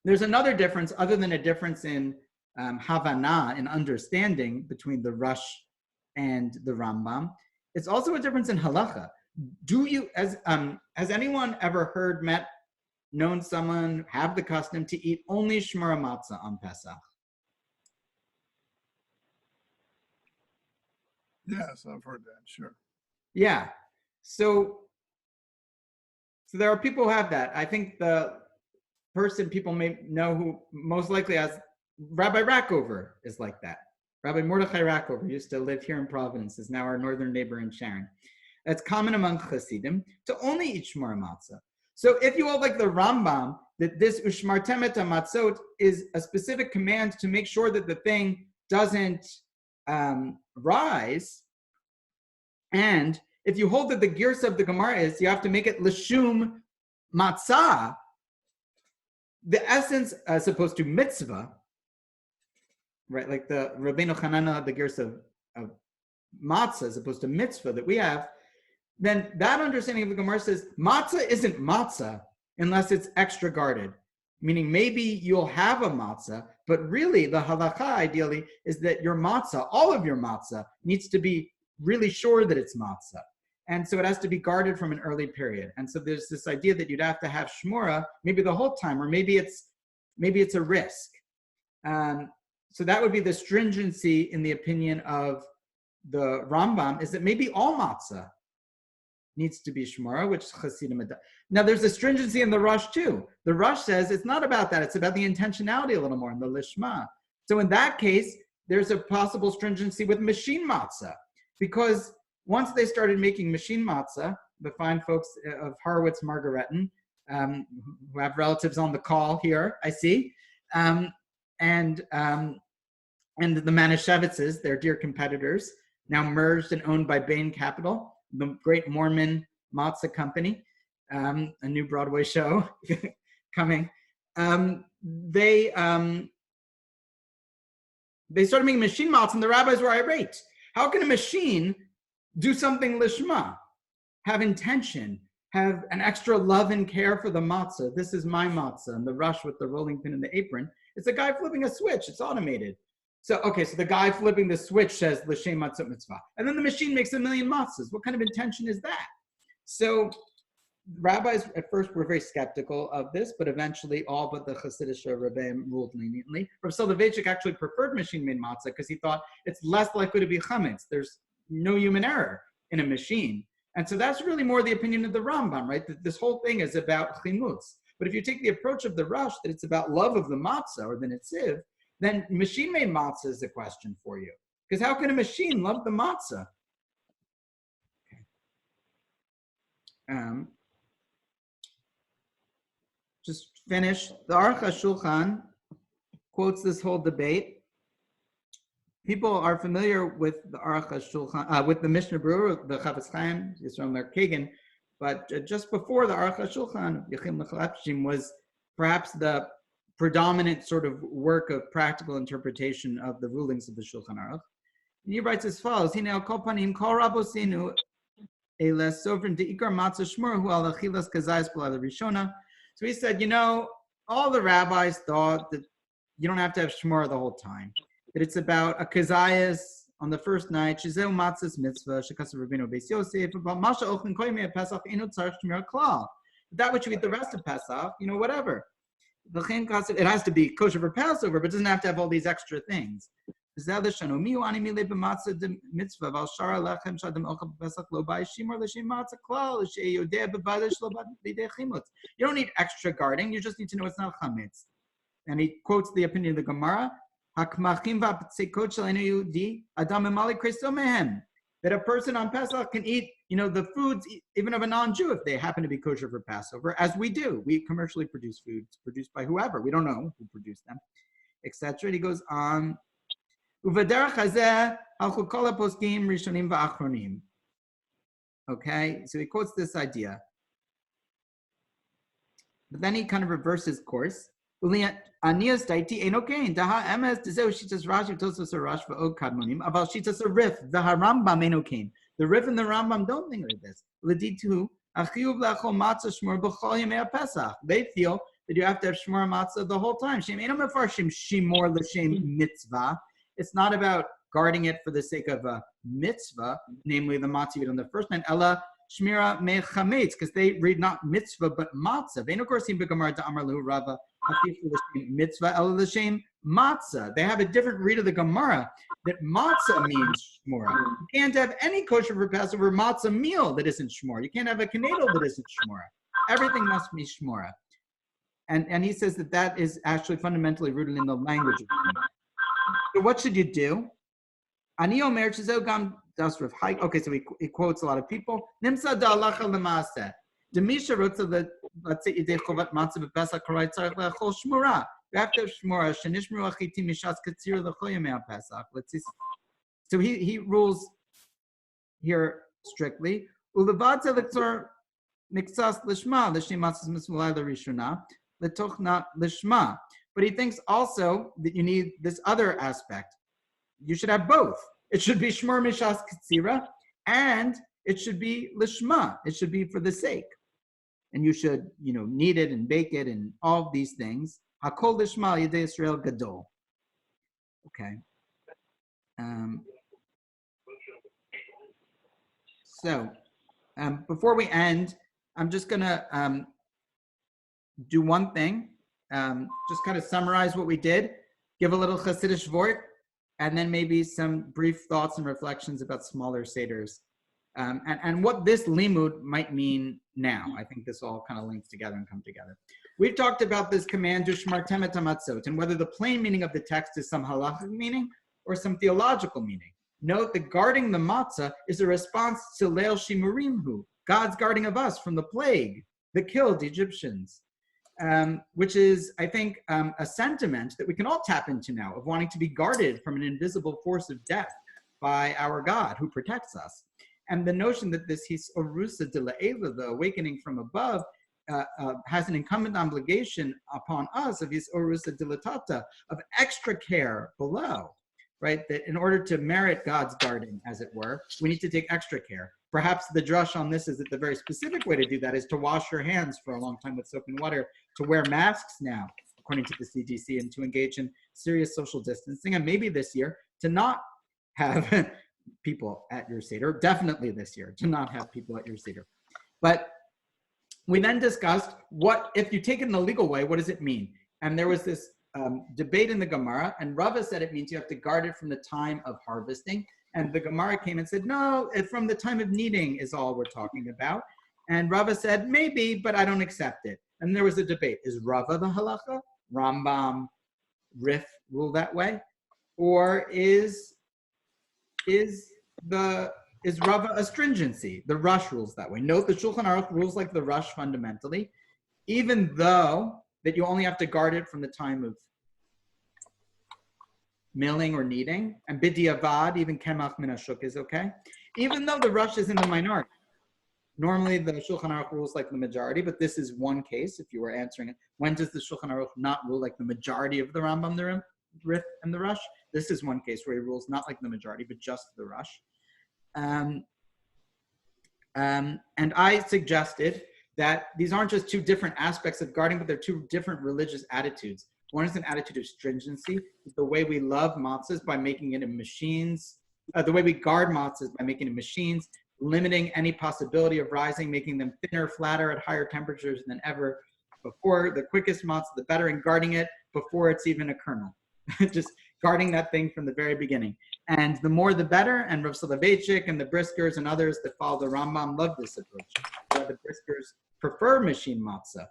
A: There's another difference, other than a difference in Havana, in understanding between the Rush and the Rambam. It's also a difference in halacha. Has anyone ever known someone have the custom to eat only Shmura matzah on Pesach?
C: Yes, I've heard that, sure.
A: Yeah. So there are people who have that. I think the person people may know who most likely has Rabbi Rackover is like that. Rabbi Mordechai Rackover used to live here in Providence, is now our northern neighbor in Sharon. That's common among Hasidim to only eat Shmura matzah. So if you hold like the Rambam, that this Ushmartem et Matzot is a specific command to make sure that the thing doesn't rise, and if you hold that the girsa of the Gemara is you have to make it Lishum Matzah, the essence as opposed to mitzvah, right? Like the Rabbeinu Chanana, the girsa of matzah as opposed to mitzvah that we have, then that understanding of the Gemara says matzah isn't matzah unless it's extra guarded. Meaning maybe you'll have a matzah, but really the halakha ideally is that your matzah, all of your matzah, needs to be really sure that it's matzah. And so it has to be guarded from an early period. And so there's this idea that you'd have to have shmura maybe the whole time, or maybe it's a risk. So that would be the stringency in the opinion of the Rambam, is that maybe all matzah needs to be shmura, which Hasidim. Now there's a stringency in the Rush too. The Rush says it's not about that; it's about the intentionality a little more in the lishma. So in that case, there's a possible stringency with machine matzah, because once they started making machine matzah, the fine folks of Horowitz Margaretin, who have relatives on the call here, I see, and the Manischewitzes, their dear competitors, now merged and owned by Bain Capital, the great Mormon matzah company, a new Broadway show coming. They started making machine matzah, and the rabbis were irate. How can a machine do something lishma, have intention, have an extra love and care for the matzah? This is my matzah, and the Rush with the rolling pin and the apron. It's a guy flipping a switch. It's automated. So the guy flipping the switch says l'shem matzot mitzvah, and then the machine makes 1,000,000 matzahs. What kind of intention is that? So rabbis at first were very skeptical of this, but eventually all but the Hasidic Rebbeim ruled leniently. Rav Soloveitchik actually preferred machine-made matzah because he thought it's less likely to be chametz. There's no human error in a machine. And so that's really more the opinion of the Rambam, right? That this whole thing is about chimutz. But if you take the approach of the Rush, that it's about love of the matzah or the nitziv, then machine-made matzah is the question for you. Because how can a machine love the matzah? Just finish. The Aruch HaShulchan quotes this whole debate. People are familiar with the Aruch HaShulchan, with the Mishnah Berurah, the Chavetz Chaim, Yisrael Ner Kagan, but just before the Aruch HaShulchan, Yechim Lechalapshim was perhaps the predominant sort of work of practical interpretation of the rulings of the Shulchan Aruch. And he writes as follows: Hine al kol panim kol rabosinu ele sovrin deikar matzah shmur hu al achilas kazayis b'layla rishona. So he said, all the rabbis thought that you don't have to have shmura the whole time, that it's about a kazayas on the first night, shizeu matzah's mitzvah, shekasav Rabbeinu Beis Yosef, about masha ochlen koyme Pesach inu tzarich shmira klal. That which you eat the rest of Pesach, whatever. It has to be kosher for Passover, but it doesn't have to have all these extra things. You don't need extra guarding, you just need to know it's not chametz. And he quotes the opinion of the Gemara, that a person on Pesach can eat, the foods even of a non-Jew if they happen to be kosher for Passover, as we do. We commercially produce foods produced by whoever. We don't know who produced them, etc. He goes on. Okay, so he quotes this idea. But then he kind of reverses course. Anias daiti enokain daha emes dezeu shitas Rashi tosos Rash va'od kadmonim aval shitas a Rif the Rambam enokain. The Rif and the Rambam don't think like this. L'ditu achiyuv lachol matzah shmur b'chol yemei Pesach. They feel that you have to have shmur matzah the whole time. Shem eno mefarshim shimor l'shem mitzvah. It's not about guarding it for the sake of a mitzvah, namely the matzah on the first night. Ella shmira mechametz, because they read not mitzvah but matzah. Ve'eno korsim b'gamar da'amar lehu Rava. Mitzvah el l'shem matzah. They have a different read of the Gemara that matzah means shmura. You can't have any kosher for Passover matzah meal that isn't shmura. You can't have a kanedel that isn't shmura. Everything must be shmura. And he says that is actually fundamentally rooted in the language of Gemara. So what should you do? Ani omer gam das Rav Hai. Okay, so he quotes a lot of people. Nimsa da'alacha l'maaseh. Demisha rotza the let's say idei chovat matzah b'Pesach karai tzarich le'achol shmura. You have to have shmura. Shenishmru achitim mishas katzir l'chol yemei Pesach. Let's see. So he rules here strictly. Ulevad zelektor mixas lishma l'shem matzahs mitzvah l'rishuna l'tochna lishma. But he thinks also that you need this other aspect. You should have both. It should be shmur mishas katzira, and it should be lishma. It should be for the sake. And you should, knead it and bake it and all of these things. Hakol lishma yedei Israel gadol. Okay. So before we end, I'm just going to do one thing. Just kind of summarize what we did, give a little Hasidic vort, and then maybe some brief thoughts and reflections about smaller seders. And what this limud might mean now. I think this all kind of links together and come together. We've talked about this command, Shmartem et Matzot, and whether the plain meaning of the text is some halachic meaning or some theological meaning. Note that guarding the matzah is a response to Leil Shimurimhu, God's guarding of us from the plague that killed the Egyptians, which is, I think, a sentiment that we can all tap into now of wanting to be guarded from an invisible force of death by our God who protects us. And the notion that this hisorusa de la'ela, the awakening from above, has an incumbent obligation upon us of hisorusa de latata, of extra care below, right? That in order to merit God's guarding, as it were, we need to take extra care. Perhaps the drush on this is that the very specific way to do that is to wash your hands for a long time with soap and water, to wear masks now, according to the CDC, and to engage in serious social distancing, and maybe this year to not have people at your Seder, definitely this year, to not have people at your Seder. But we then discussed what, if you take it in a legal way, what does it mean? And there was this debate in the Gemara, and Rava said it means you have to guard it from the time of harvesting. And the Gemara came and said, no, from the time of kneading is all we're talking about. And Rava said, maybe, but I don't accept it. And there was a debate. Is Rava the halacha? Rambam, Rif rule that way? Or is Rava a stringency? The Rush rules that way. Note the Shulchan Aruch rules like the Rush fundamentally, even though that you only have to guard it from the time of milling or kneading, and b'diavad, even kemach min hashuk is okay, even though the Rush is in the minority. Normally the Shulchan Aruch rules like the majority, but this is one case, if you were answering it. When does the Shulchan Aruch not rule like the majority of the Rambam, the Rif, and the Rush? This is one case where he rules not like the majority, but just the Rush. And I suggested that these aren't just two different aspects of guarding, but they're two different religious attitudes. One is an attitude of stringency, the way we love matzahs by making it in machines, the way we guard matzahs by making it in machines, limiting any possibility of rising, making them thinner, flatter at higher temperatures than ever before. The quickest matzah, the better, and guarding it before it's even a kernel. Just guarding that thing from the very beginning. And the more the better, and Rav Soloveitchik and the Briskers and others that follow the Rambam love this approach. The Briskers prefer machine matzah.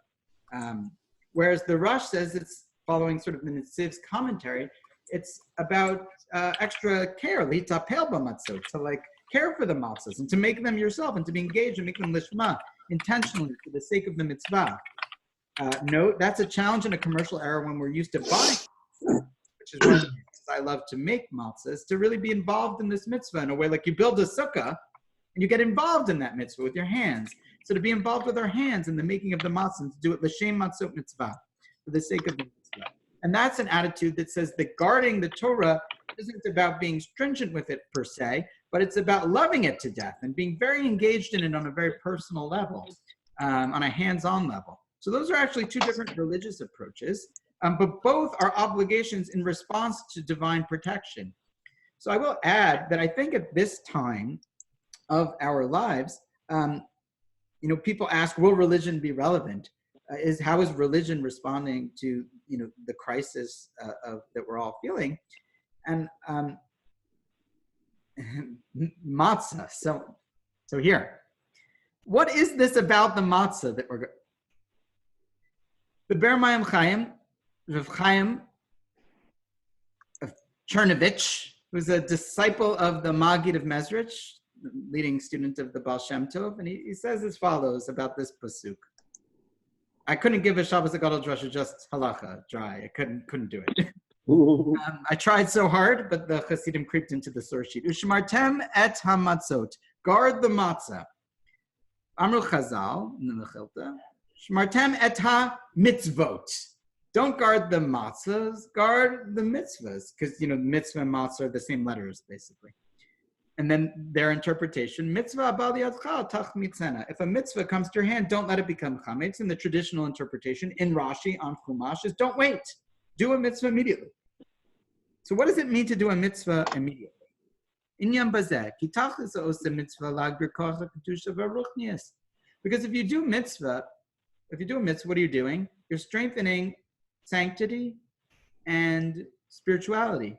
A: Whereas the Rush says it's following sort of the Nitziv's commentary, it's about extra care, litapel b'matzot, to like care for the matzahs and to make them yourself and to be engaged and make them lishma, intentionally for the sake of the mitzvah. Note, that's a challenge in a commercial era when we're used to buying, which is one of the reasons I love to make matzahs, to really be involved in this mitzvah in a way like you build a sukkah and you get involved in that mitzvah with your hands. So to be involved with our hands in the making of the matzah and to do it l'shem matzot mitzvah, for the sake of the mitzvah. And that's an attitude that says that guarding the Torah isn't about being stringent with it per se, but it's about loving it to death and being very engaged in it on a very personal level, on a hands-on level. So those are actually two different religious approaches, but both are obligations in response to divine protection. So I will add that I think at this time of our lives, people ask, will religion be relevant? How is religion responding to the crisis that we're all feeling? And matzah. So here, what is this about the matzah that we're? The Ber Mayim Chaim, Rav Chaim of Chernovich, who's a disciple of the Maggid of Mezrich, the leading student of the Baal Shem Tov, and he says as follows about this pasuk. I couldn't give a Shabbes Hagadol Derasha just halacha, dry. I couldn't do it. I tried so hard, but the Hasidim creeped into the source sheet. Ushmartem et hamatzot. Guard the matzah. Amru Chazal, in the Mechilta. Shmartem et ha-mitzvot. Don't guard the matzahs, guard the mitzvahs. Because, mitzvah and matzah are the same letters, basically. And then their interpretation, mitzvah abal yadcha tach mitzena. If a mitzvah comes to your hand, don't let it become chametz. And the traditional interpretation in Rashi on Chumash is don't wait. Do a mitzvah immediately. So what does it mean to do a mitzvah immediately? Inyan bazeh, ki tachlis ose mitzvah lagir kocha kedusha v'ruchnius. Because if you do a mitzvah, what are you doing? You're strengthening sanctity and spirituality.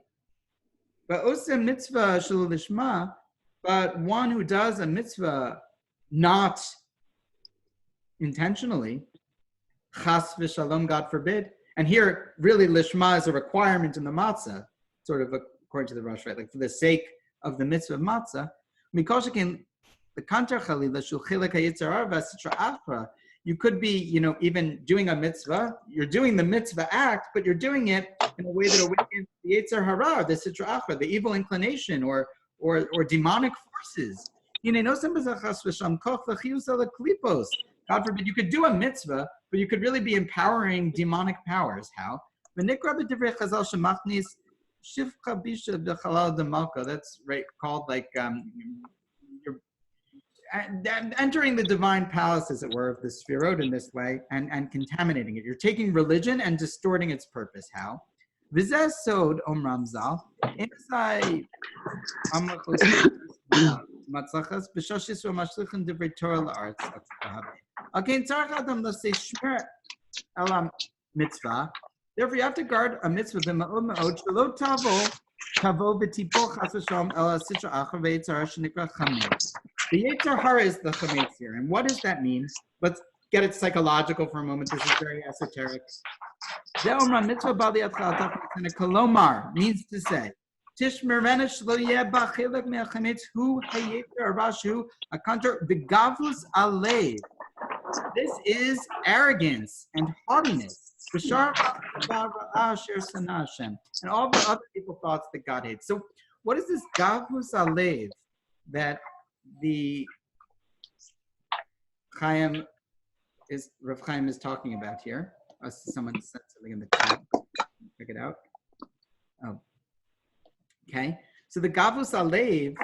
A: But ose mitzvah shelo lishma, but one who does a mitzvah not intentionally, chas v'shalom, God forbid. And here, really, lishma is a requirement in the matzah, sort of according to the Rosh, right? Like for the sake of the mitzvah of matzah. You could be, even doing a mitzvah. You're doing the mitzvah act, but you're doing it in a way that awakens the Yetzer Hara, the Sitra Achra, the evil inclination, or demonic forces. God forbid, you could do a mitzvah, but you could really be empowering demonic powers. How? That's right, called like you're entering the divine palace, as it were, of the Sfirot in this way, and contaminating it. You're taking religion and distorting its purpose. How? V'zeh sod omram zal, inside matzachas b'shashis v'mashlichin divrei Torah la'aretz. Again, tzarich adam l'sei shmur elam mitzvah. Therefore, you have to guard a mitzvah b'ma'od ma'od shelo tavo v'tipol chas v'shalom ela sitra achar v'yitzara shenikra chametz. The Yetzer Hara is the chametz here, and what does that mean? Let's get it psychological for a moment. This is very esoteric. Ze'omra mitzvah b'al yadcha atach mitzvah kolomar means to say, Tishmerena shlo yeh b'chilek me'chametz hu hayetzer hara shu akantor b'gavus alev. This is arrogance and haughtiness. And all the other people thoughts that God hates. So what is this gavus alev that the Rav Chaim is talking about here? Someone said something in the chat. Check it out. Oh, okay. So the gavus alev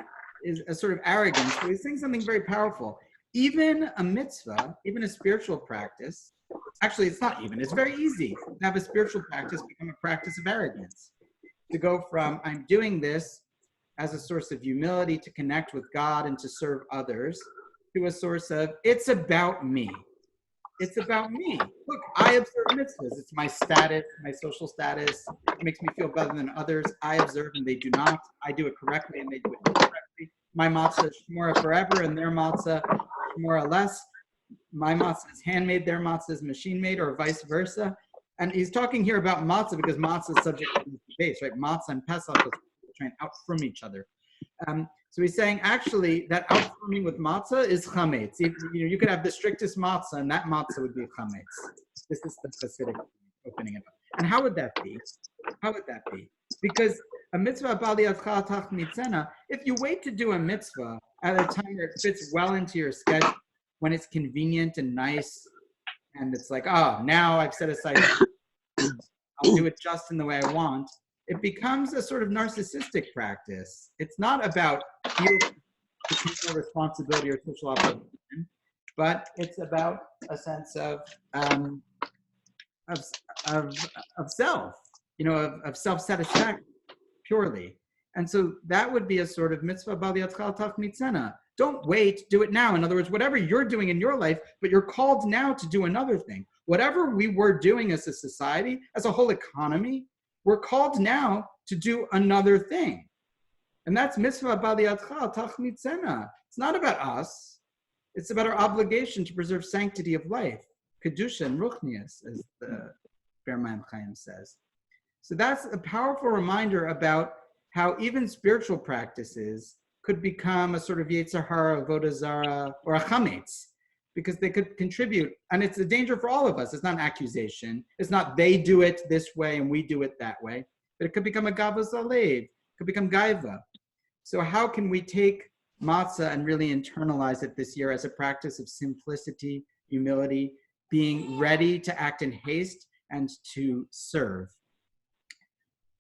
A: is a sort of arrogance, but he's saying something very powerful. Even a mitzvah, even a spiritual practice, actually it's not even, it's very easy to have a spiritual practice become a practice of arrogance. To go from, I'm doing this as a source of humility to connect with God and to serve others, to a source of, it's about me. It's about me. Look, I observe mitzvahs. It's my status, my social status. It makes me feel better than others. I observe and they do not. I do it correctly and they do it incorrectly. My matzah is Shmura forever and their matzah Shmura less. My matzah is handmade, their matzah is machine-made, or vice versa. And he's talking here about matzah because matzah is subject to this debate, right? Matzah and Pesach are trying out from each other. So he's saying actually that outfroming with matzah is chametz. You could have the strictest matzah and that matzah would be chametz. This is the Hasidic opening it up. And how would that be? How would that be? Because a mitzvah b'al yadcha tach mitzena, if you wait to do a mitzvah at a time where it fits well into your schedule, when it's convenient and nice, and it's like, oh, now I've set aside I'll do it just in the way I want, it becomes a sort of narcissistic practice. It's not about personal responsibility or social obligation, but it's about a sense of self, of self-satisfaction purely. And so that would be a sort of mitzvah bal yadchal tachmitzena. Don't wait, do it now. In other words, whatever you're doing in your life, but you're called now to do another thing. Whatever we were doing as a society, as a whole economy, we're called now to do another thing. And that's mitzvah bal yadchal tachmitzena. It's not about us. It's about our obligation to preserve sanctity of life, kedusha and ruchnius, as the Bermayim Chaim says. So that's a powerful reminder about how even spiritual practices could become a sort of Yetzer Hara, Avodah Zarah, or a chametz, because they could contribute. And it's a danger for all of us. It's not an accusation. It's not they do it this way and we do it that way. But it could become a gavos alev. It could become gaiva. So how can we take matzah and really internalize it this year as a practice of simplicity, humility, being ready to act in haste and to serve?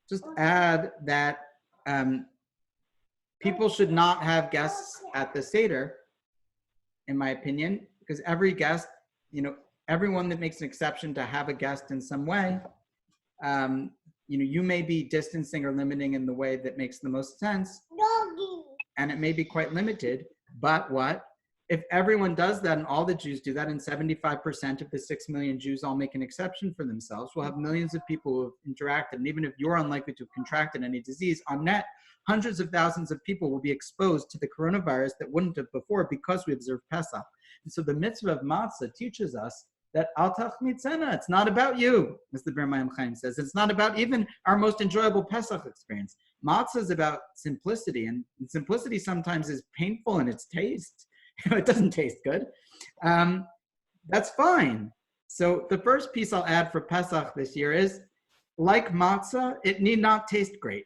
A: Just add that people should not have guests at the Seder, in my opinion, because every guest, everyone that makes an exception to have a guest in some way, you may be distancing or limiting in the way that makes the most sense, and it may be quite limited, but what? If everyone does that and all the Jews do that and 75% of the 6 million Jews all make an exception for themselves, we'll have millions of people who have interacted. And even if you're unlikely to have contracted any disease, on net, hundreds of thousands of people will be exposed to the coronavirus that wouldn't have before because we observe Pesach. And so the mitzvah of matzah teaches us that al tachmitzena, it's not about you, as the Bermayim Chaim says. It's not about even our most enjoyable Pesach experience. Matzah is about simplicity, and simplicity sometimes is painful in its taste. It doesn't taste good. That's fine. So the first piece I'll add for Pesach this year is, like matzah, it need not taste great.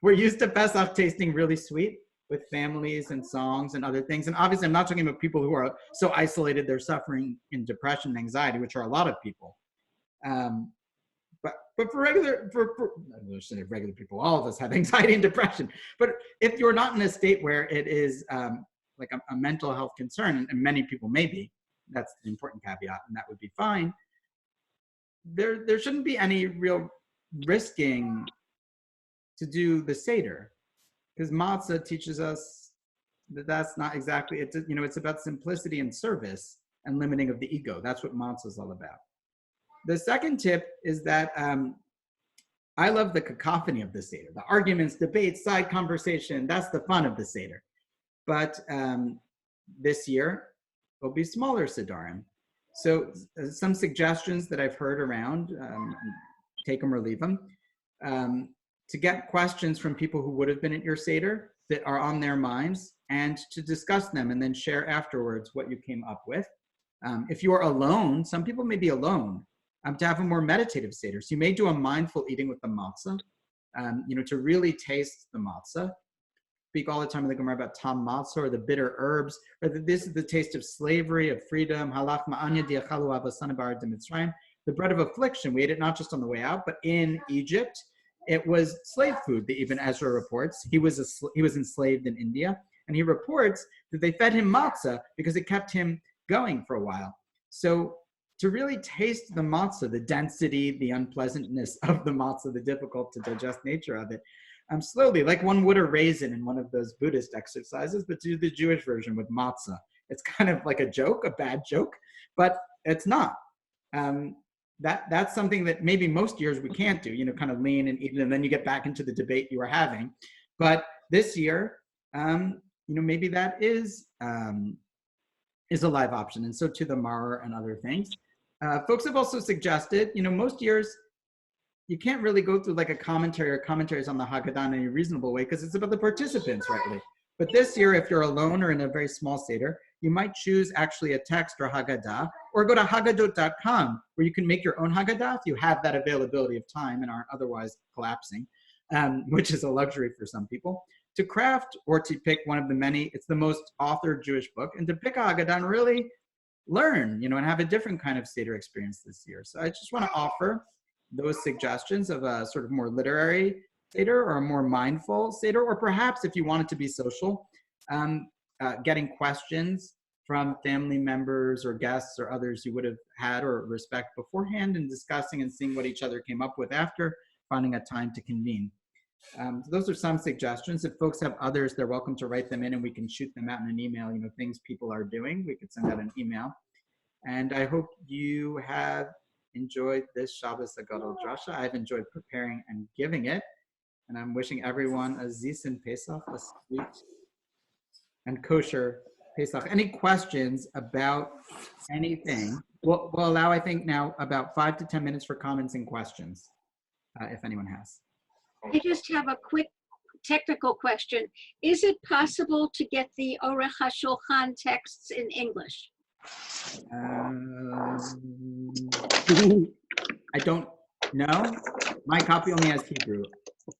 A: We're used to Pesach tasting really sweet with families and songs and other things. And obviously, I'm not talking about people who are so isolated they're suffering in depression and anxiety, which are a lot of people. But for regular people, all of us have anxiety and depression. But if you're not in a state where it is like a mental health concern, and many people may be, that's the important caveat, and that would be fine. There shouldn't be any real risking to do the Seder, because matzah teaches us that that's not exactly, it's about simplicity and service and limiting of the ego. That's what matzah is all about. The second tip is that I love the cacophony of the Seder, the arguments, debates, side conversation. That's the fun of the Seder. But this year, there'll be smaller sedarim. So some suggestions that I've heard around, take them or leave them, to get questions from people who would have been at your Seder that are on their minds, and to discuss them and then share afterwards what you came up with. If you're alone, some people may be alone, to have a more meditative Seder. So you may do a mindful eating with the matzah, to really taste the matzah. Speak all the time in the Gemara about tam matzah, or the bitter herbs, or that this is the taste of slavery, of freedom. Halach ma'anya diachalu avasana bar de Mitzrayim. The bread of affliction. We ate it not just on the way out, but in Egypt. It was slave food, that even Ezra reports. He was enslaved in India, and he reports that they fed him matzah because it kept him going for a while. So to really taste the matzah, the density, the unpleasantness of the matzah, the difficult to digest nature of it, slowly, like one would a raisin in one of those Buddhist exercises, but do the Jewish version with matzah. It's kind of like a joke, a bad joke, but it's not. That's something that maybe most years we can't do, kind of lean and eat it, and then you get back into the debate you were having. But this year, maybe that is a live option, and so to the Mar and other things. Folks have also suggested, most years, you can't really go through like a commentary or commentaries on the Haggadah in any reasonable way because it's about the participants, rightly. But this year, if you're alone or in a very small Seder, you might choose actually a text or Haggadah, or go to haggadot.com where you can make your own Haggadah if you have that availability of time and aren't otherwise collapsing, which is a luxury for some people, to craft or to pick one of the many. It's the most authored Jewish book, and to pick a Haggadah and really learn, and have a different kind of Seder experience this year. So I just want to offer those suggestions of a sort of more literary seder or a more mindful seder, or perhaps if you want it to be social, getting questions from family members or guests or others you would have had or respect beforehand, and discussing and seeing what each other came up with after, finding a time to convene. So those are some suggestions. If folks have others, they're welcome to write them in and we can shoot them out in an email, things people are doing. We could send out an email. And I hope you have enjoyed this Shabbes Hagadol Derasha. I've enjoyed preparing and giving it. And I'm wishing everyone a Zisin Pesach, a sweet and kosher Pesach. Any questions about anything? We'll allow, I think, now about 5 to 10 minutes for comments and questions, if anyone has.
B: I just have a quick technical question. Is it possible to get the Orech HaShulchan texts in English?
A: I don't know. My copy only has Hebrew.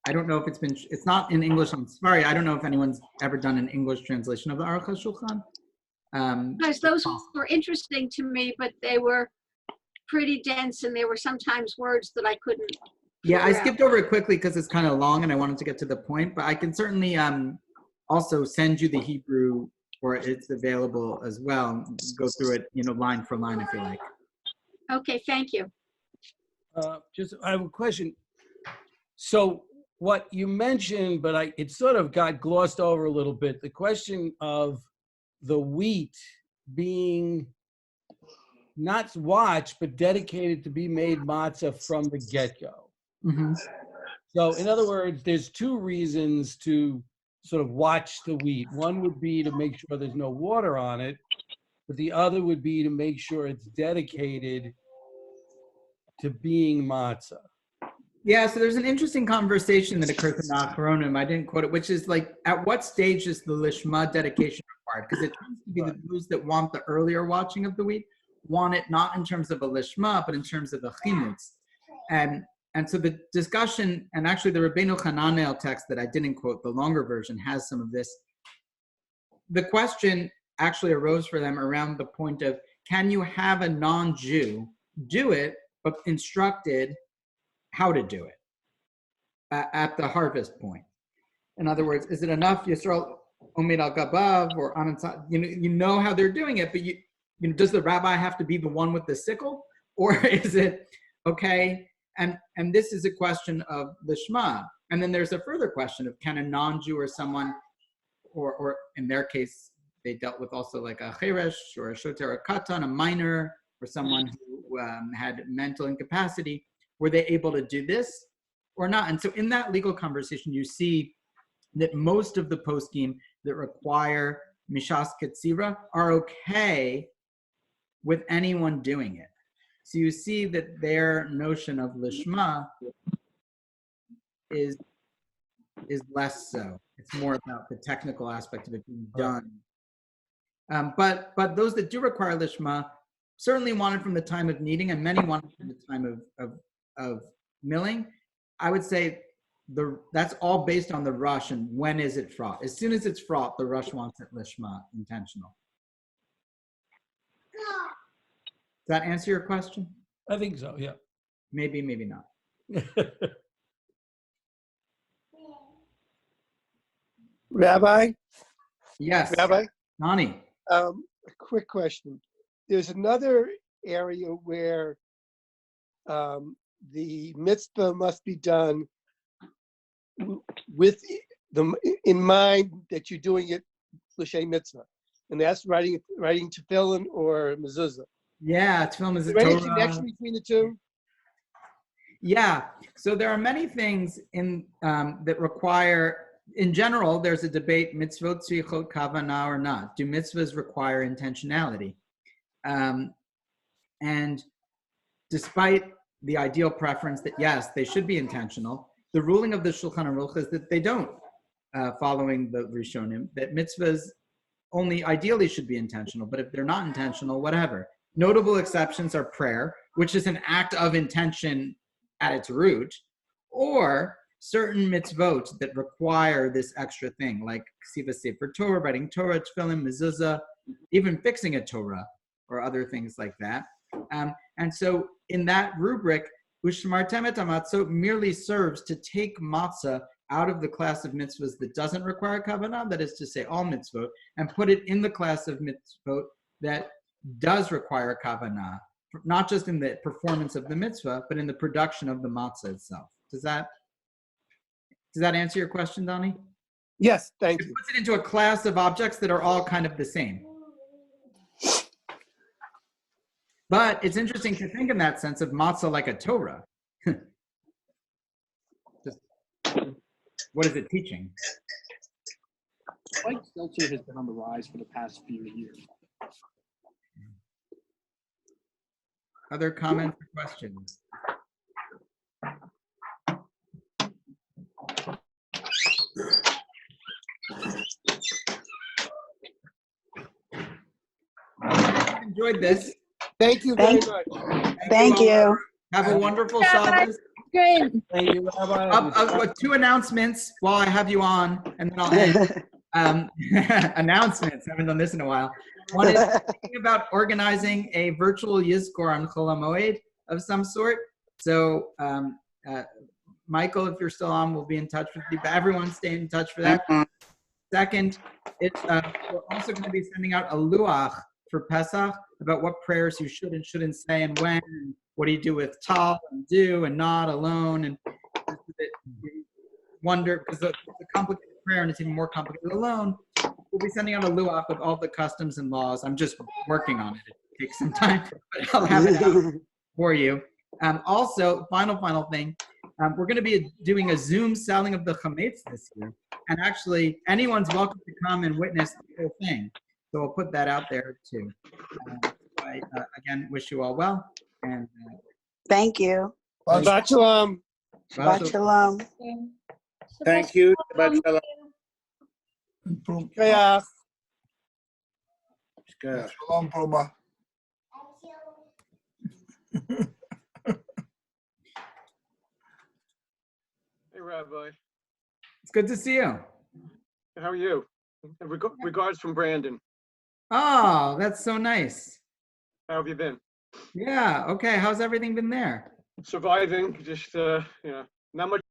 A: I don't know if it's not in English. I'm sorry. I don't know if anyone's ever done an English translation of the Orech HaShulchan.
B: Because those were interesting to me, but they were pretty dense and there were sometimes words that I couldn't.
A: Yeah, I skipped over it quickly because it's kind of long and I wanted to get to the point, but I can certainly also send you the Hebrew, or it's available as well. Go through it, line for line if you like.
B: Okay, thank you.
D: I have a question. So what you mentioned, but it sort of got glossed over a little bit, the question of the wheat being not watched, but dedicated to be made matzah from the get-go.
A: Mm-hmm.
D: So in other words, there's two reasons to sort of watch the wheat. One would be to make sure there's no water on it, but the other would be to make sure it's dedicated to being matzah.
A: Yeah, so there's an interesting conversation that occurs in the Achronim. I didn't quote it, which is like, at what stage is the Lishma dedication required? Because it tends to be that those that want the earlier watching of the wheat want it not in terms of a Lishma, but in terms of a Chimutz. And so the discussion, and actually the Rabbeinu Hananel text that I didn't quote, the longer version, has some of this. The question actually arose for them around the point of, can you have a non-Jew do it, but instructed how to do it at the harvest point? In other words, is it enough Yisrael Omid al Gabav or Anansa? You know how they're doing it, but does the rabbi have to be the one with the sickle, or is it okay? And this is a question of the Shema. And then there's a further question of, can a non-Jew or someone, or in their case, they dealt with also like a cheresh or a shoter or katan, a minor, or someone who had mental incapacity, were they able to do this or not? And so in that legal conversation, you see that most of the poskim that require mishas ketzira are okay with anyone doing it. So you see that their notion of lishma is less so. It's more about the technical aspect of it being done. But those that do require lishma certainly want it from the time of kneading, and many want it from the time of milling. I would say that's all based on the rush and when is it fraught. As soon as it's fraught, the rush wants it lishma, intentional. Does that answer your question?
D: I think so, yeah.
A: Maybe, maybe not.
C: Rabbi?
A: Yes.
C: Rabbi?
A: Nani?
C: A quick question. There's another area where the mitzvah must be done with in mind that you're doing it l'shem mitzvah, and that's writing tefillin or mezuzah.
A: Yeah, tefillin is a
C: Is there any
A: Torah.
C: connection between the two?
A: Yeah, so there are many things in that require. In general, there's a debate: mitzvot tzrichot kavana or not. Do mitzvahs require intentionality? And despite the ideal preference that yes, they should be intentional, the ruling of the Shulchan Aruch is that they don't, following the Rishonim, that mitzvahs only ideally should be intentional, but if they're not intentional, whatever. Notable exceptions are prayer, which is an act of intention at its root, or certain mitzvot that require this extra thing, like ksiva sefer Torah, writing Torah, tefillin, mezuzah, even fixing a Torah, or other things like that. And so in that rubric, Ushmartem et hamatzot merely serves to take matzah out of the class of mitzvahs that doesn't require kavanah, that is to say all mitzvot, and put it in the class of mitzvot that does require kavanah, not just in the performance of the mitzvah, but in the production of the matzah itself. Does that answer your question, Donnie?
C: Yes, thank
A: It
C: you.
A: puts it into a class of objects that are all kind of the same. But it's interesting to think in that sense of matzah like a Torah. Just, what is it teaching?
E: Spike seltzer has been on the rise for the past few years.
A: Other comments or questions? I've enjoyed this.
C: Thank you very
F: Thank-
C: much.
F: Thank you.
A: Have a wonderful Shabbos.
B: Great.
D: Thank you, Rabbi.
A: Two announcements while I have you on, and then I'll end. Announcements. I haven't done this in a while. One is thinking about organizing a virtual Yizkor on Chol HaMoed of some sort. So, Michael, if you're still on, we'll be in touch with you. But everyone stay in touch for that. Second, it's we're also going to be sending out a luach for Pesach about what prayers you should and shouldn't say and when. And what do you do with tal and do and not alone? And you wonder, because it's a complicated prayer and it's even more complicated alone. We'll be sending out a luach with all the customs and laws. I'm just working on it. It takes some time, but I'll have it out for you. Also, final thing, we're going to be doing a Zoom selling of the chametz this year. And actually, anyone's welcome to come and witness the whole thing. So we'll put that out there too. I, again, wish you all well. And
F: Thank you.
C: Shabbat Shalom.
F: Shabbat Shalom.
G: Thank you. Shabbat Shalom.
C: Kayach.
G: Good.
H: Shalom, Proba.
I: Hey, Rabbi.
A: it's good to see you.
I: How are you? Regards from Brandon.
A: Oh, that's so nice.
I: How have you been?
A: Yeah. Okay. How's everything been there?
I: Surviving. Just, not much